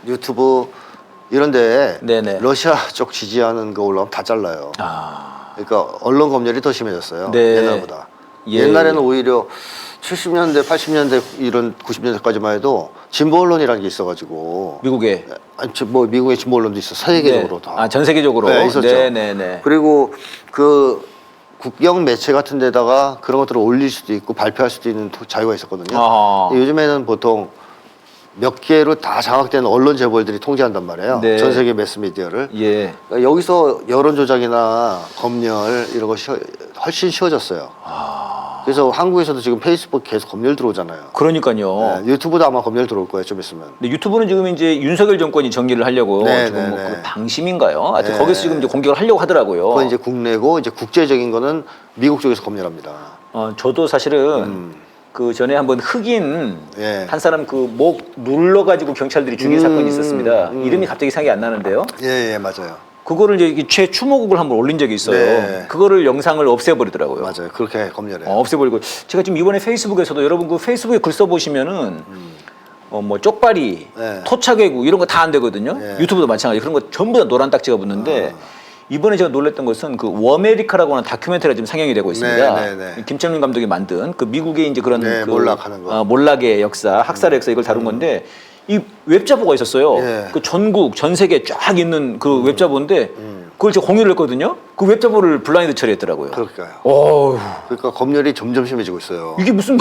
유튜브 이런 데에 네네. 러시아 쪽 지지하는 거 올라오면 다 잘라요. 아. 그러니까 언론 검열이 더 심해졌어요. 네. 옛날보다. 예. 옛날에는 오히려 70년대, 80년대 이런 90년대까지만 해도 진보 언론이라는 게 있어가지고 미국에. 아니 뭐 미국의 진보 언론도 있어 세계적으로 네. 다. 아, 전 세계적으로. 네, 있었죠. 네네네. 그리고 그 국영 매체 같은 데다가 그런 것들을 올릴 수도 있고 발표할 수도 있는 자유가 있었거든요. 아하. 요즘에는 보통 몇 개로 다 장악된 언론 재벌들이 통제한단 말이에요. 네. 전 세계 매스미디어를. 예. 그러니까 여기서 여론 조작이나 검열 이런 거 훨씬 쉬워졌어요. 그래서 한국에서도 지금 페이스북 계속 검열 들어오잖아요. 그러니까요. 네, 유튜브도 아마 검열 들어올 거예요, 좀 있으면. 근데 유튜브는 지금 이제 윤석열 정권이 정리를 하려고 네, 지금 네, 뭐 네. 그 방심인가요? 하여튼 네. 거기서 지금 이제 공격을 하려고 하더라고요. 그건 이제 국내고 이제 국제적인 거는 미국 쪽에서 검열합니다. 저도 사실은 그 전에 한번 흑인 예. 한 사람 그 목 눌러가지고 경찰들이 죽인 사건이 있었습니다. 이름이 갑자기 생각이 안 나는데요. 예, 예, 맞아요. 그거를 이제 이게 최추모국을 한번 올린 적이 있어요. 네. 그거를 영상을 없애버리더라고요. 맞아요. 그렇게 검열해요. 없애버리고 제가 지금 이번에 페이스북에서도 여러분 그 페이스북에 글 써보시면은 뭐 쪽발이, 네. 토착외구 이런 거 다 안 되거든요. 네. 유튜브도 마찬가지. 그런 거 전부 다 노란 딱지가 붙는데 이번에 제가 놀랐던 것은 그 워메리카라고 하는 다큐멘터리가 지금 상영이 되고 있습니다. 네, 네, 네. 김철민 감독이 만든 그 미국의 이제 그런 네, 그 몰락하는 거. 몰락의 역사, 학살의 역사 이걸 다룬 건데 이 웹자보가 있었어요. 예. 그 전국 전 세계 쫙 있는 그 웹자보인데 그걸 제가 공유를 했거든요. 그 웹자보를 블라인드 처리했더라고요. 그럴까요? 어휴, 그러니까 검열이 점점 심해지고 있어요. 이게 무슨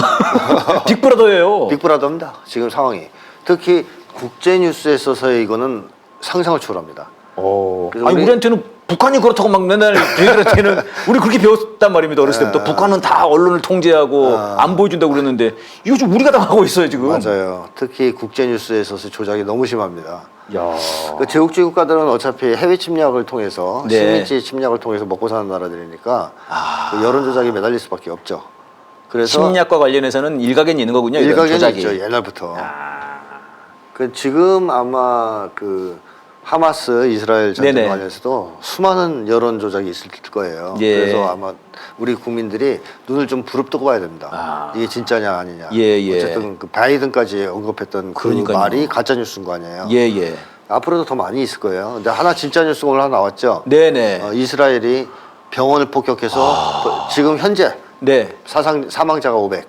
빅브라더예요. 빅브라더입니다. 지금 상황이. 특히 국제 뉴스에 있어서의 이거는 상상을 초월합니다. 그래서 아니 우리- 우리한테는 북한이 그렇다고 막 맨날 저희들한테는 우리 그렇게 배웠단 말입니다. 어렸을 때부터 북한은 다 언론을 통제하고 안 보여준다고 그랬는데 이거 좀 우리가 당하고 있어요 지금. 맞아요. 특히 국제 뉴스에 있어서 조작이 너무 심합니다. 야. 그 제국주의 국가들은 어차피 해외 침략을 통해서 네. 식민지 침략을 통해서 먹고 사는 나라들이니까 그 여론 조작이 매달릴 수밖에 없죠. 그래서 심리학과 관련해서는 일각엔 있는 거군요. 이런 일각에는 조작이. 있죠. 옛날부터. 그 지금 아마 그 하마스 이스라엘 전쟁 네네. 관련해서도 수많은 여론 조작이 있을 거예요. 예. 그래서 아마 우리 국민들이 눈을 좀 부릅뜨고 봐야 됩니다. 이게 진짜냐 아니냐. 예, 예. 어쨌든 그 바이든까지 언급했던 그 그러니까요. 말이 가짜 뉴스인 거 아니에요. 예, 예. 앞으로도 더 많이 있을 거예요. 근데 하나 진짜 뉴스가 오늘 하나 나왔죠. 네네. 이스라엘이 병원을 폭격해서 지금 현재 네. 사망자가 500.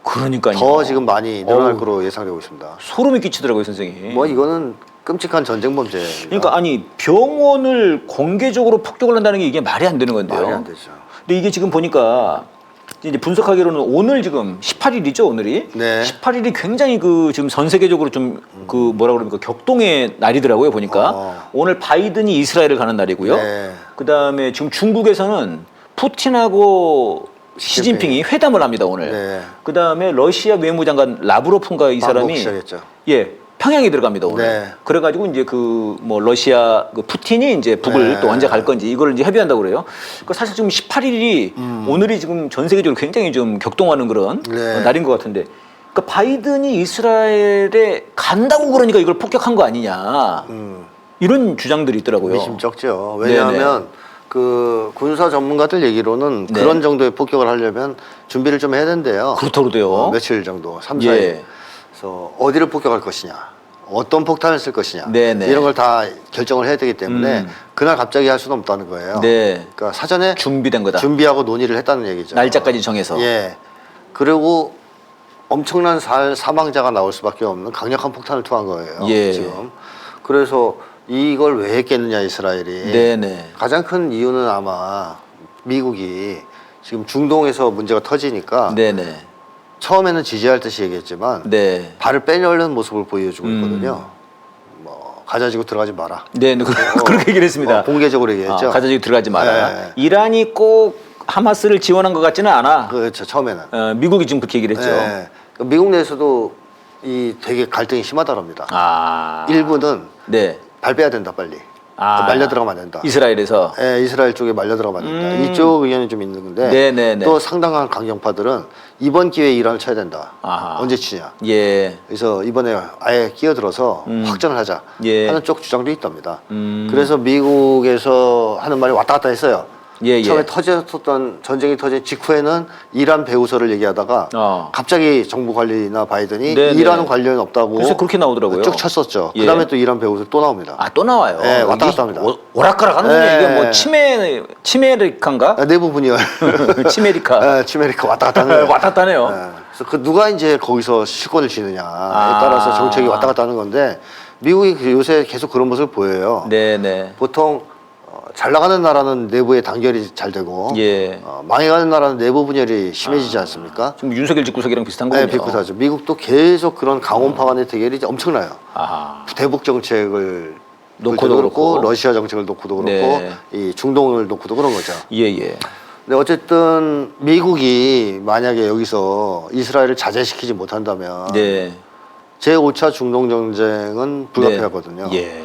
그러니까요. 더 지금 많이 늘어날 어우. 거로 예상되고 있습니다. 소름이 끼치더라고요, 선생님. 뭐 이거는 끔찍한 전쟁 범죄. 그러니까 아니 병원을 공개적으로 폭격을 한다는 게 이게 말이 안 되는 건데요. 말이 안 되죠. 근데 이게 지금 보니까 이제 분석하기로는 오늘 지금 18일이죠, 오늘이. 네. 18일이 굉장히 그 지금 전 세계적으로 좀 그 뭐라 그럽니까 격동의 날이더라고요, 보니까. 오늘 바이든이 이스라엘을 가는 날이고요. 네. 그다음에 지금 중국에서는 푸틴하고 시진핑이 회담을 합니다, 오늘. 네. 그다음에 러시아 외무장관 라브로프인가 이 사람이 시작했죠. 예. 평양에 들어갑니다 오늘. 네. 그래가지고 이제 그 뭐 러시아 그 푸틴이 이제 북을 네. 또 언제 갈 건지 이걸 이제 협의한다고 그래요. 그 사실 지금 18일이 오늘이 지금 전 세계적으로 굉장히 좀 격동하는 그런 네. 날인 것 같은데. 그러니까 바이든이 이스라엘에 간다고 그러니까 이걸 폭격한 거 아니냐 이런 주장들이 있더라고요. 미심쩍죠. 왜냐하면 그 군사 전문가들 얘기로는 네. 그런 정도의 폭격을 하려면 준비를 좀 해야 된대요. 그렇다고요. 며칠 정도, 3, 4일. 예. 그래서 어디를 폭격할 것이냐, 어떤 폭탄을 쓸 것이냐, 네네. 이런 걸 다 결정을 해야 되기 때문에 그날 갑자기 할 수는 없다는 거예요. 네. 그러니까 사전에 준비된 거다. 준비하고 논의를 했다는 얘기죠. 날짜까지 정해서. 예. 그리고 엄청난 사망자가 나올 수밖에 없는 강력한 폭탄을 투하한 거예요. 예. 지금. 그래서 이걸 왜 했겠느냐 이스라엘이. 네네. 가장 큰 이유는 아마 미국이 지금 중동에서 문제가 터지니까 네네. 처음에는 지지할 듯이 얘기했지만 네. 발을 빼려는 모습을 보여주고 있거든요. 뭐 가자지구 들어가지 마라. 네, 그렇게 얘기를 했습니다. 공개적으로 얘기했죠. 가자지구 들어가지 마라. 네. 이란이 꼭 하마스를 지원한 것 같지는 않아. 그렇죠. 처음에는. 미국이 지금 그렇게 얘기를 했죠. 네. 미국 내에서도 이 되게 갈등이 심하다랍니다. 아. 일부는 네. 발 빼야 된다 빨리. 말려 들어가면 안 된다. 이스라엘에서. 네, 이스라엘 쪽에 말려 들어가면 안 된다. 이쪽 의견이 좀 있는 건데 네네네. 또 상당한 강경파들은 이번 기회에 이란을 쳐야 된다. 아하. 언제 치냐. 예. 그래서 이번에 아예 끼어들어서 확전을 하자 예. 하는 쪽 주장도 있답니다. 그래서 미국에서 하는 말이 왔다 갔다 했어요. 예, 예. 처음에 터졌던 전쟁이 터진 직후에는 이란 배후설을 얘기하다가 갑자기 정부 관리나 바이든이 네네. 이란 관련 없다고 그래서 그렇게 나오더라고요. 쭉 쳤었죠. 예. 그다음에 또 이란 배후설 또 나옵니다. 또 나와요. 네, 왔다 갔다 합니다. 오락가락 하는군요. 네. 이게 뭐 치메리카인가? 내부 분열. 치메리카. 네, 치메리카 왔다 갔다 하는 거예요. 왔다 갔다 하네요. 네. 그래서 그 누가 이제 거기서 실권을 쥐느냐에 따라서 정책이 왔다 갔다 하는 건데 미국이 요새 계속 그런 모습을 보여요. 네네. 보통 잘 나가는 나라는 내부의 단결이 잘 되고 예. 망해가는 나라는 내부 분열이 심해지지 않습니까? 지금 윤석열 집구석이랑 비슷한 거군요. 네, 비슷하죠. 미국도 계속 그런 강원파 간의 대결이 엄청나요. 아하. 대북 정책을 놓고도 그렇고 그렇고. 러시아 정책을 놓고도 그렇고 네. 이 중동을 놓고도 그런 거죠. 예예. 근데 어쨌든 미국이 만약에 여기서 이스라엘을 자제시키지 못한다면 네. 제5차 중동 전쟁은 불가피하거든요. 네. 예.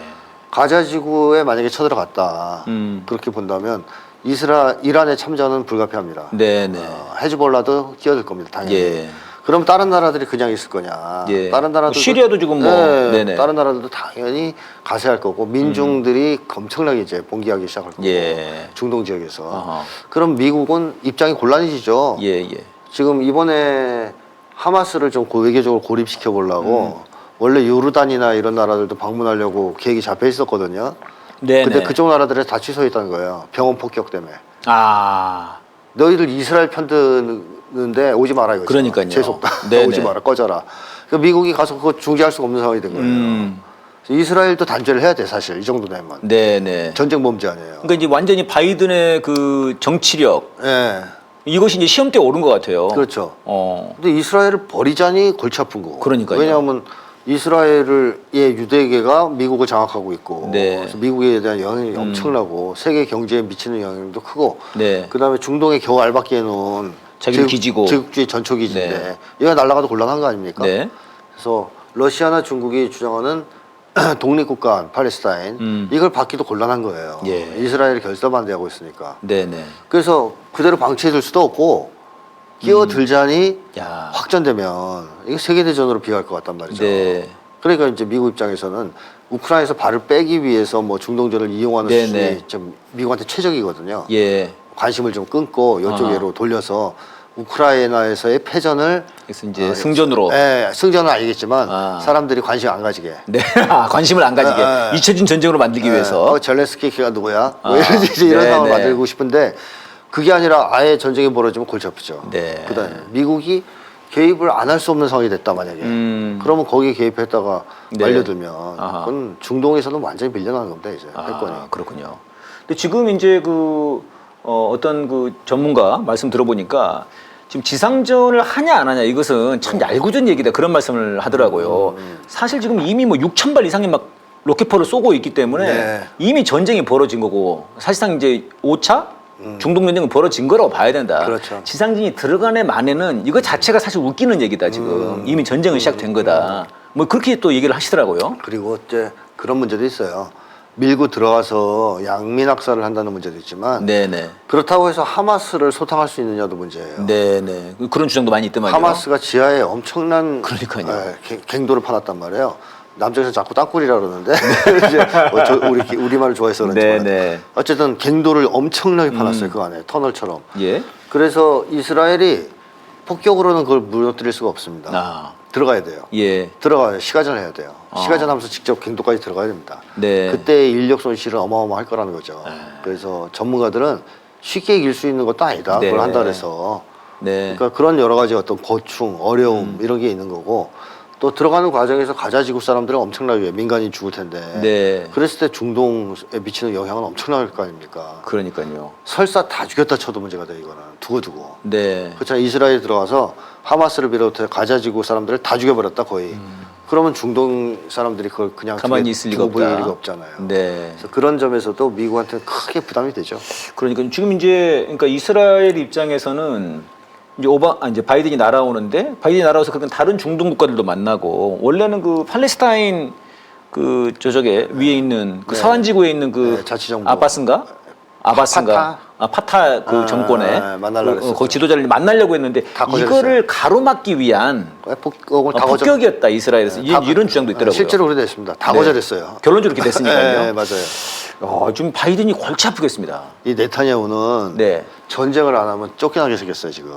가자 지구에 만약에 쳐들어갔다 그렇게 본다면 이란의 참전은 불가피합니다. 네네. 헤즈볼라도 끼어들 겁니다. 당연히. 예. 그럼 다른 나라들이 그냥 있을 거냐? 예. 다른 나라들도 시리아도 지금 뭐 네네. 다른 나라들도 당연히 가세할 거고 민중들이 엄청나게 이제 봉기하기 시작할 거고 예. 중동 지역에서 아하. 그럼 미국은 입장이 곤란해지죠. 예예. 지금 이번에 하마스를 좀 외교적으로 고립시켜 보려고 원래 요르단이나 이런 나라들도 방문하려고 계획이 잡혀 있었거든요. 네네. 근데 그쪽 나라들에 다 취소했다는 거예요. 병원 폭격 때문에. 너희들 이스라엘 편드는데 오지 마라 이거죠. 그러니까요. 재수없다. 네네. 오지 마라. 꺼져라. 그러니까 미국이 가서 그거 중지할 수가 없는 상황이 된 거예요. 그래서 이스라엘도 단죄를 해야 돼 사실 이 정도 되면. 네네. 전쟁 범죄 아니에요. 그러니까 이제 완전히 바이든의 그 정치력 네. 이것이 이제 시험대에 오른 것 같아요. 그렇죠. 근데 이스라엘을 버리자니 골치 아픈 거고. 그러니까요. 왜냐하면 이스라엘의 유대계가 미국을 장악하고 있고 네. 그래서 미국에 대한 영향이 엄청나고 세계 경제에 미치는 영향도 크고 네. 그다음에 중동에 겨우 알박기 해놓은 자기들 기지고. 제국주의 전초기지인데 네. 얘가 날아가도 곤란한 거 아닙니까? 네. 그래서 러시아나 중국이 주장하는 독립국가 팔레스타인 이걸 받기도 곤란한 거예요. 예. 이스라엘이 결사반대하고 있으니까. 네네. 그래서 그대로 방치해둘 수도 없고 끼어들자니 야. 확전되면 이게 세계대전으로 비할 것 같단 말이죠. 네. 그러니까 이제 미국 입장에서는 우크라이나에서 발을 빼기 위해서 뭐 중동전을 이용하는 네네. 수준이 좀 미국한테 최적이거든요. 예. 관심을 좀 끊고 이쪽으로 아하. 돌려서 우크라이나에서의 패전을 그래서 이제 승전으로. 네, 승전은 아니겠지만 아. 사람들이 관심 안 가지게. 네. 관심을 안 가지게 잊혀진 전쟁으로 만들기 위해서. 젤렌스키가 누구야? 뭐 이런 네네. 상황을 만들고 싶은데 그게 아니라 아예 전쟁이 벌어지면 골치 아프죠. 네. 그다음에 미국이 개입을 안 할 수 없는 상황이 됐다 만약에 그러면 거기에 개입했다가 네. 말려들면 아하. 그건 중동에서는 완전히 밀려나는 겁니다 이제 패권이. 그렇군요. 근데 지금 이제 그 어떤 그 전문가 말씀 들어보니까 지금 지상전을 하냐 안 하냐 이것은 참 얄궂은 얘기다 그런 말씀을 하더라고요. 사실 지금 이미 뭐 6,000발 이상의 막 로켓포를 쏘고 있기 때문에 네. 이미 전쟁이 벌어진 거고 사실상 이제 5차 중동 전쟁은 벌어진 거라고 봐야 된다. 그렇죠. 지상진이 들어가네 만에는 이거 자체가 사실 웃기는 얘기다 지금. 이미 전쟁은 시작된 거다. 뭐 그렇게 또 얘기를 하시더라고요. 그리고 이제 그런 문제도 있어요. 밀고 들어가서 양민학살을 한다는 문제도 있지만 네네. 그렇다고 해서 하마스를 소탕할 수 있느냐도 문제예요. 네네. 그런 주장도 많이 있더만요. 하마스가 지하에 엄청난 그러니까요. 갱도를 파놨단 말이에요. 남쪽에서 자꾸 땅굴이라 그러는데 이제 우리말을 좋아해서 그런지 네네. 어쨌든 갱도를 엄청나게 파놨어요. 그 안에 터널처럼. 예. 그래서 이스라엘이 폭격으로는 그걸 무너뜨릴 수가 없습니다. 들어가야 돼요. 예. 들어가야 시가전을 해야 돼요. 시가전하면서 직접 갱도까지 들어가야 됩니다. 네. 그때 인력 손실은 어마어마할 거라는 거죠. 그래서 전문가들은 쉽게 이길 수 있는 것도 아니다. 네. 그걸 한다 그래서 네. 그러니까 그런 여러 가지 어떤 고충, 어려움 이런 게 있는 거고 또 들어가는 과정에서 가자 지구 사람들은 엄청나게 민간인 죽을 텐데 네. 그랬을 때 중동에 미치는 영향은 엄청날 거 아닙니까? 그러니까요. 설사 다 죽였다 쳐도 문제가 돼 이거는 두고두고. 네. 그렇잖아요. 이스라엘 들어가서 하마스를 비롯해 가자 지구 사람들을 다 죽여버렸다 거의. 그러면 중동 사람들이 그걸 그냥 가만히 있을 리가 두고 볼 없다. 리가 없잖아요. 네. 그래서 그런 점에서도 미국한테 크게 부담이 되죠. 그러니까 지금 이제 그러니까 이스라엘 입장에서는 이제 바이든이 날아오는데 바이든이 날아와서 그런 다른 중동 국가들도 만나고 원래는 그 팔레스타인 그 저쪽에 위에 있는 그 네. 서한 지구에 있는 그 네, 자치정부. 아바스인가? 파타 그 정권에 만나려고 그랬었죠. 거기 지도자를 만나려고 했는데 다 거절했어요. 이거를 가로막기 위한 폭격을 다 거절. 폭격이었다 이스라엘에서 다- 이런 주장도 있더라고요. 실제로 그래 됐습니다. 다 네. 거절했어요. 결론적으로 이렇게 됐으니까요. 네, 맞아요. 지금 바이든이 골치 아프겠습니다. 이 네타냐후는 네. 전쟁을 안 하면 쫓겨나게 생겼어요 지금.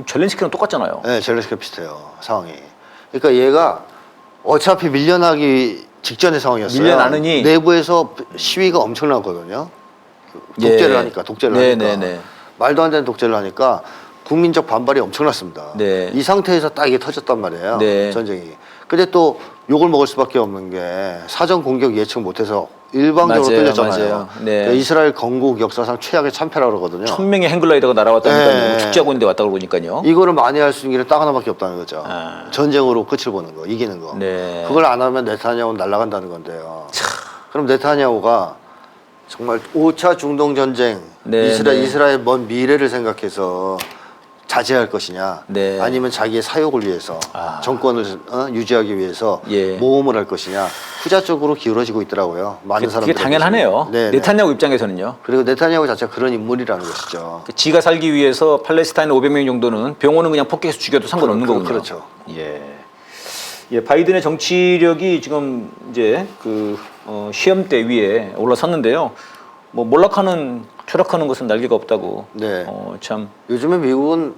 젤렌스키랑 똑같잖아요. 네, 젤렌스키가 비슷해요 상황이. 그러니까 얘가 어차피 밀려나기 직전의 상황이었어요. 밀려나느니. 내부에서 시위가 엄청나거든요. 독재를 예. 하니까 독재를 네, 하니까 네, 네. 말도 안 되는 독재를 하니까 국민적 반발이 엄청났습니다. 네. 이 상태에서 딱 이게 터졌단 말이에요. 네. 전쟁이. 근데 또 욕을 먹을 수밖에 없는 게 사전 공격 예측 못해서 일방적으로 맞아요, 뚫렸잖아요. 맞아요. 네. 그러니까 이스라엘 건국 역사상 최악의 참패라고 그러거든요. 1000명의 행글라이더가 날아왔다니까요. 네. 축제하고 있는데 왔다고 그러니까요. 이거를 많이 할 수 있는 길은 딱 하나밖에 없다는 거죠. 아. 전쟁으로 끝을 보는 거, 이기는 거. 네. 그걸 안 하면 네타냐후는 날아간다는 건데요. 그럼 네타냐후가 정말 5차 중동 전쟁, 네, 이스라엘 먼 미래를 생각해서 자제할 것이냐, 네. 아니면 자기의 사욕을 위해서 정권을 유지하기 위해서 예. 모험을 할 것이냐, 후자 쪽으로 기울어지고 있더라고요. 많은 그게 사람들이. 당연하네요. 네, 네. 네타냐후 입장에서는요. 그리고 네타냐후 자체가 그런 인물이라는 것이죠. 지가 살기 위해서 팔레스타인 500명 정도는 병원은 그냥 폭격해서 죽여도 상관없는 거군요. 그렇죠. 예. 예, 바이든의 정치력이 지금 이제 그 시험대 위에 올라섰는데요. 뭐 몰락하는 추락하는 것은 날개가 없다고. 네. 참 요즘에 미국은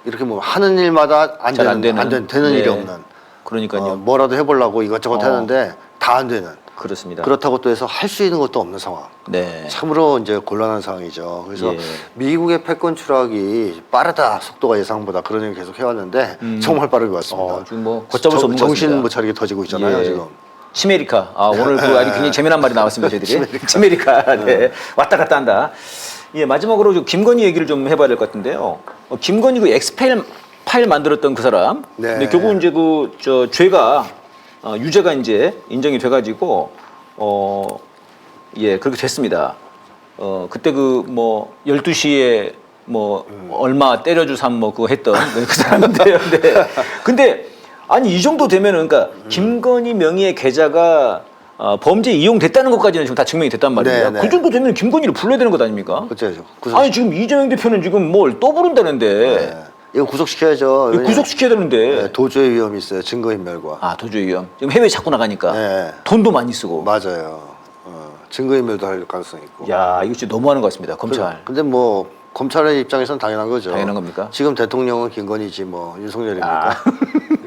이렇게 뭐 하는 일마다 잘 안 되는. 되는 일이 네. 없는. 그러니까요. 뭐라도 해보려고 이것저것 하는데 다 안 되는. 그렇습니다. 그렇다고 또 해서 할 수 있는 것도 없는 상황. 네. 참으로 이제 곤란한 상황이죠. 그래서 예. 미국의 패권 추락이 빠르다, 속도가 예상보다 그런 얘기 계속 해왔는데 정말 빠르게 왔습니다. 지금 뭐 걷잡을 수 없는 것 정신 같습니다. 못 차리게 터지고 있잖아요, 예. 지금. 치메리카. 오늘 그 아주 굉장히 재미난 말이 나왔습니다, 저희들이. 치메리카. 네. 왔다 갔다 한다. 예, 마지막으로 좀 김건희 얘기를 좀 해봐야 될 것 같은데요. 김건희 그 엑스파일 파일 만들었던 그 사람. 네. 근데 결국 이제 그 죄가 유죄가 이제 인정이 돼가지고 예, 그렇게 됐습니다. 그때 그 뭐 12시에 뭐 얼마 때려주삼 뭐 그거 했던 그 사람인데요. 근데 아니 이 정도 되면은 그러니까 김건희 명의의 계좌가 범죄에 이용됐다는 것까지는 지금 다 증명이 됐단 말이에요. 네, 네. 그 정도 되면 김건희를 불러야 되는 것 아닙니까? 그렇죠. 아니 지금 이재명 대표는 지금 뭘 또 부른다는데 네. 이거 구속시켜야죠. 이거 구속시켜야 되는데. 네, 도주의 위험이 있어요. 증거인멸과. 도주의 위험. 지금 해외 자꾸 나가니까 네. 돈도 많이 쓰고. 맞아요. 증거인멸도 할 가능성이 있고. 야 이거 진짜 너무하는 것 같습니다. 검찰. 근데 뭐 검찰의 입장에서는 당연한 거죠. 당연한 겁니까? 지금 대통령은 김건희지 뭐 윤석열입니까?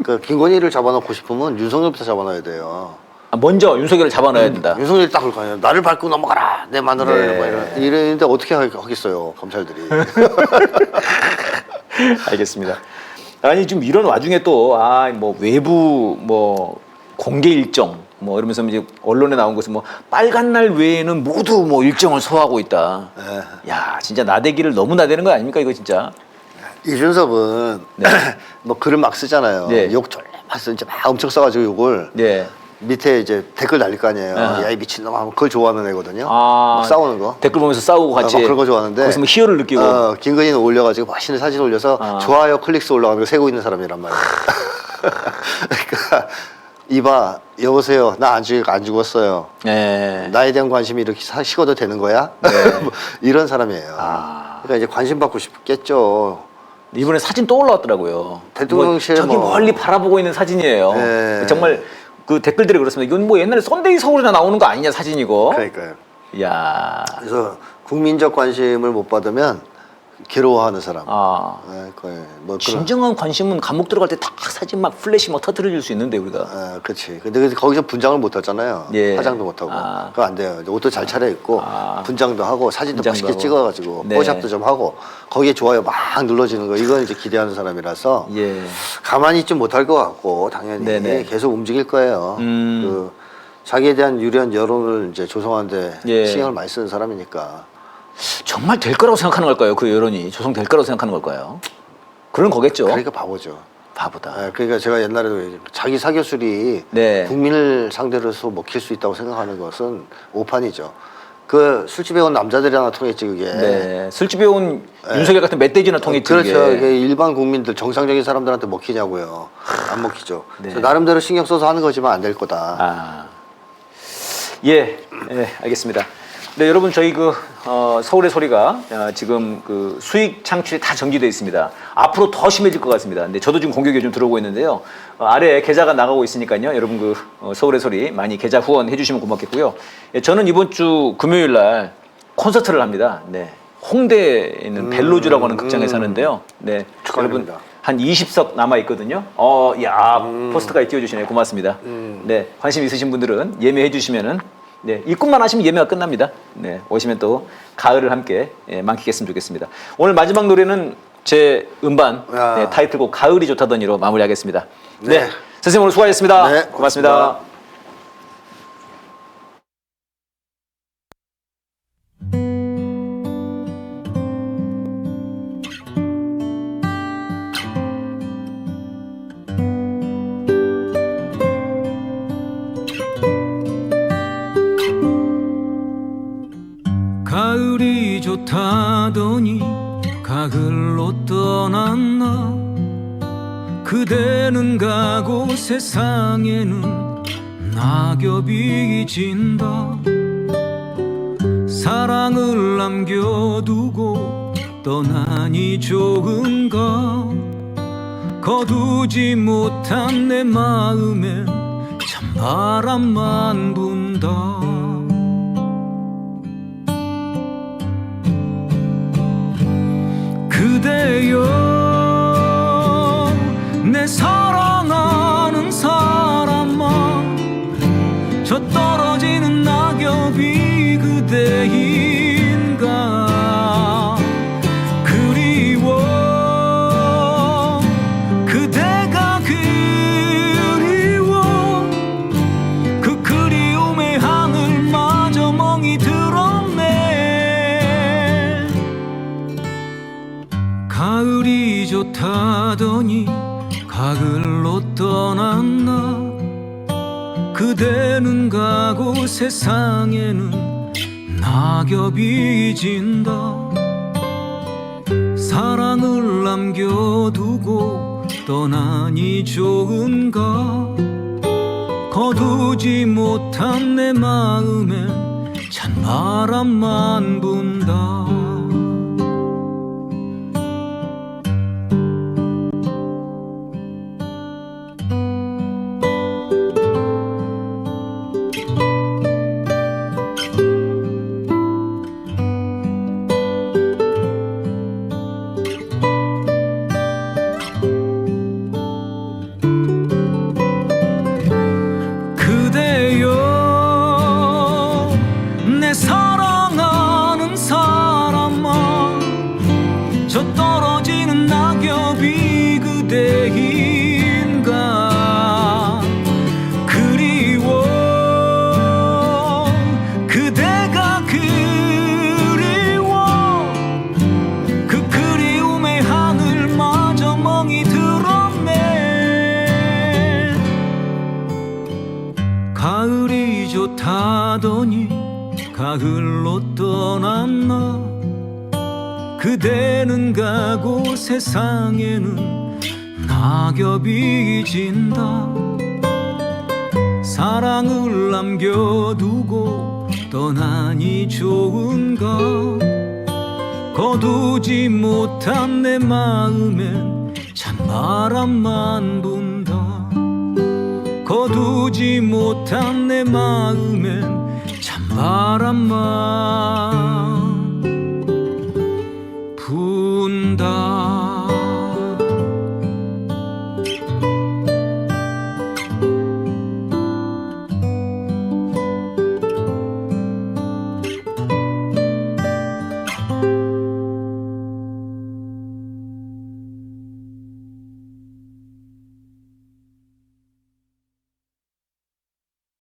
그러니까 김건희를 잡아놓고 싶으면 윤석열부터 잡아놔야 돼요. 먼저 윤석열을 잡아놔야 된다. 윤석열이 딱 그럴 거 아니에요. 나를 밟고 넘어가라. 내 마누라를 네. 뭐 이러는데 어떻게 하겠어요, 검찰들이. 알겠습니다. 아니 지금 이런 와중에 또 뭐 외부 뭐 공개 일정 뭐 이러면서 이제 언론에 나온 것은 뭐 빨간 날 외에는 모두 뭐 일정을 소화하고 있다. 야 진짜 나대기를 너무 나대는 거 아닙니까 이거 진짜. 이준석은 네. 뭐 글을 막 쓰잖아요. 네. 욕 졸라 막 쓰, 이제 막 엄청 써가지고 욕을 네. 밑에 이제 댓글 달릴 거 아니에요. 아. 야 이 미친놈 하면 그걸 좋아하는 애거든요. 막 싸우는 거. 댓글 보면서 싸우고 같이. 막 그런 거 좋아하는데 거기서 뭐 희열을 느끼고. 김건희는 올려가지고 멋있는 사진 올려서 좋아요 클릭수 올라가는 거 세고 있는 사람이란 말이에요. 그러니까 이봐 여보세요 나 안 죽었어요. 네. 나에 대한 관심이 이렇게 식어도 되는 거야? 뭐 이런 사람이에요. 그러니까 이제 관심 받고 싶겠죠. 이번에 사진 또 올라왔더라고요. 대통령실 저기 뭐. 멀리 바라보고 있는 사진이에요. 네. 정말 그 댓글들이 그렇습니다. 이건 뭐 옛날에 썬데이 서울이나 나오는 거 아니냐 사진이고. 그러니까요. 야. 그래서 국민적 관심을 못 받으면 괴로워하는 사람. 아. 예, 거의 뭐 그런. 진정한 관심은 감옥 들어갈 때 딱 사진 막 플래시 막 터뜨려줄 수 있는데 우리가. 예, 그렇지. 근데 거기서 분장을 못 하잖아요. 예. 화장도 못 하고. 아. 그거 안 돼요. 옷도 잘 차려입고 분장도 하고 사진도 분장도 멋있게 하고. 찍어가지고 네. 포샵도 좀 하고 거기에 좋아요 막 눌러지는 거 이건 이제 기대하는 사람이라서 예. 가만히 있지 못할 것 같고 당연히 네네. 계속 움직일 거예요. 그 자기에 대한 유리한 여론을 이제 조성하는데 예. 신경을 많이 쓰는 사람이니까. 정말 될 거라고 생각하는 걸까요? 그 여론이 조성될 거라고 생각하는 걸까요? 그런 거겠죠. 그러니까 바보죠. 바보다. 예, 그러니까 제가 옛날에도 자기 사교술이 네. 국민을 상대로서 먹힐 수 있다고 생각하는 것은 오판이죠. 그 술집에 온 남자들이 하나 통했지 그게. 네. 술집에 온 윤석열 같은 멧돼지나 통했지. 그렇죠. 그게. 이게 일반 국민들 정상적인 사람들한테 먹히냐고요. 안 먹히죠. 네. 그래서 나름대로 신경 써서 하는 거지만 안 될 거다. 아. 예, 알겠습니다. 네, 여러분 저희 서울의 소리가 지금 그 수익 창출이 다 정지되어 있습니다. 앞으로 더 심해질 것 같습니다. 근데 저도 지금 공격이 좀 들어오고 있는데요. 아래에 계좌가 나가고 있으니까요. 여러분 서울의 소리 많이 계좌 후원해 주시면 고맙겠고요. 예, 저는 이번 주 금요일 날 콘서트를 합니다. 네. 홍대에 있는 벨로주라고 하는 극장에서 하는데요. 네. 축하드립니다. 여러분 한 20석 남아 있거든요. 포스터가 띄워주시네요. 고맙습니다. 네, 관심 있으신 분들은 예매해 주시면은 네, 입금만 하시면 예매가 끝납니다. 네, 오시면 또 가을을 함께 만끽했으면 좋겠습니다. 오늘 마지막 노래는 제 음반 네, 타이틀곡 가을이 좋다더니로 마무리하겠습니다. 네, 선생님 오늘 수고하셨습니다. 네, 고맙습니다. 가을이 좋다더니 가을로 떠났나 그대는 가고 세상에는 낙엽이 진다 사랑을 남겨두고 떠나니 좋은가 거두지 못한 내 마음엔 찬바람만 분다 그대여 내 사랑하는 사람아 저 떨어지는 낙엽이 그대인가 그리워 그대가 그리워 그 그리움의 하늘마저 멍이 들었네 가을이 좋다더니 가을로 떠났나 그대는 가고 세상에는 낙엽이 진다 사랑을 남겨두고 떠나니 좋은가 거두지 못한 내 마음엔 찬바람만 분다 그대여 내 사랑하는 사람아 저 떨어지는 낙엽이 그대인가 그리워 그대가 그리워 그 그리움의 하늘마저 멍이 들었네 가을이 좋다더니 가을로 떠났나 그대는 가고 세상에는 낙엽이 진다 사랑을 남겨두고 떠나니 좋은가 거두지 못한 내 마음엔 찬바람만 분다 거두지 못한 내 마음엔 찬바람만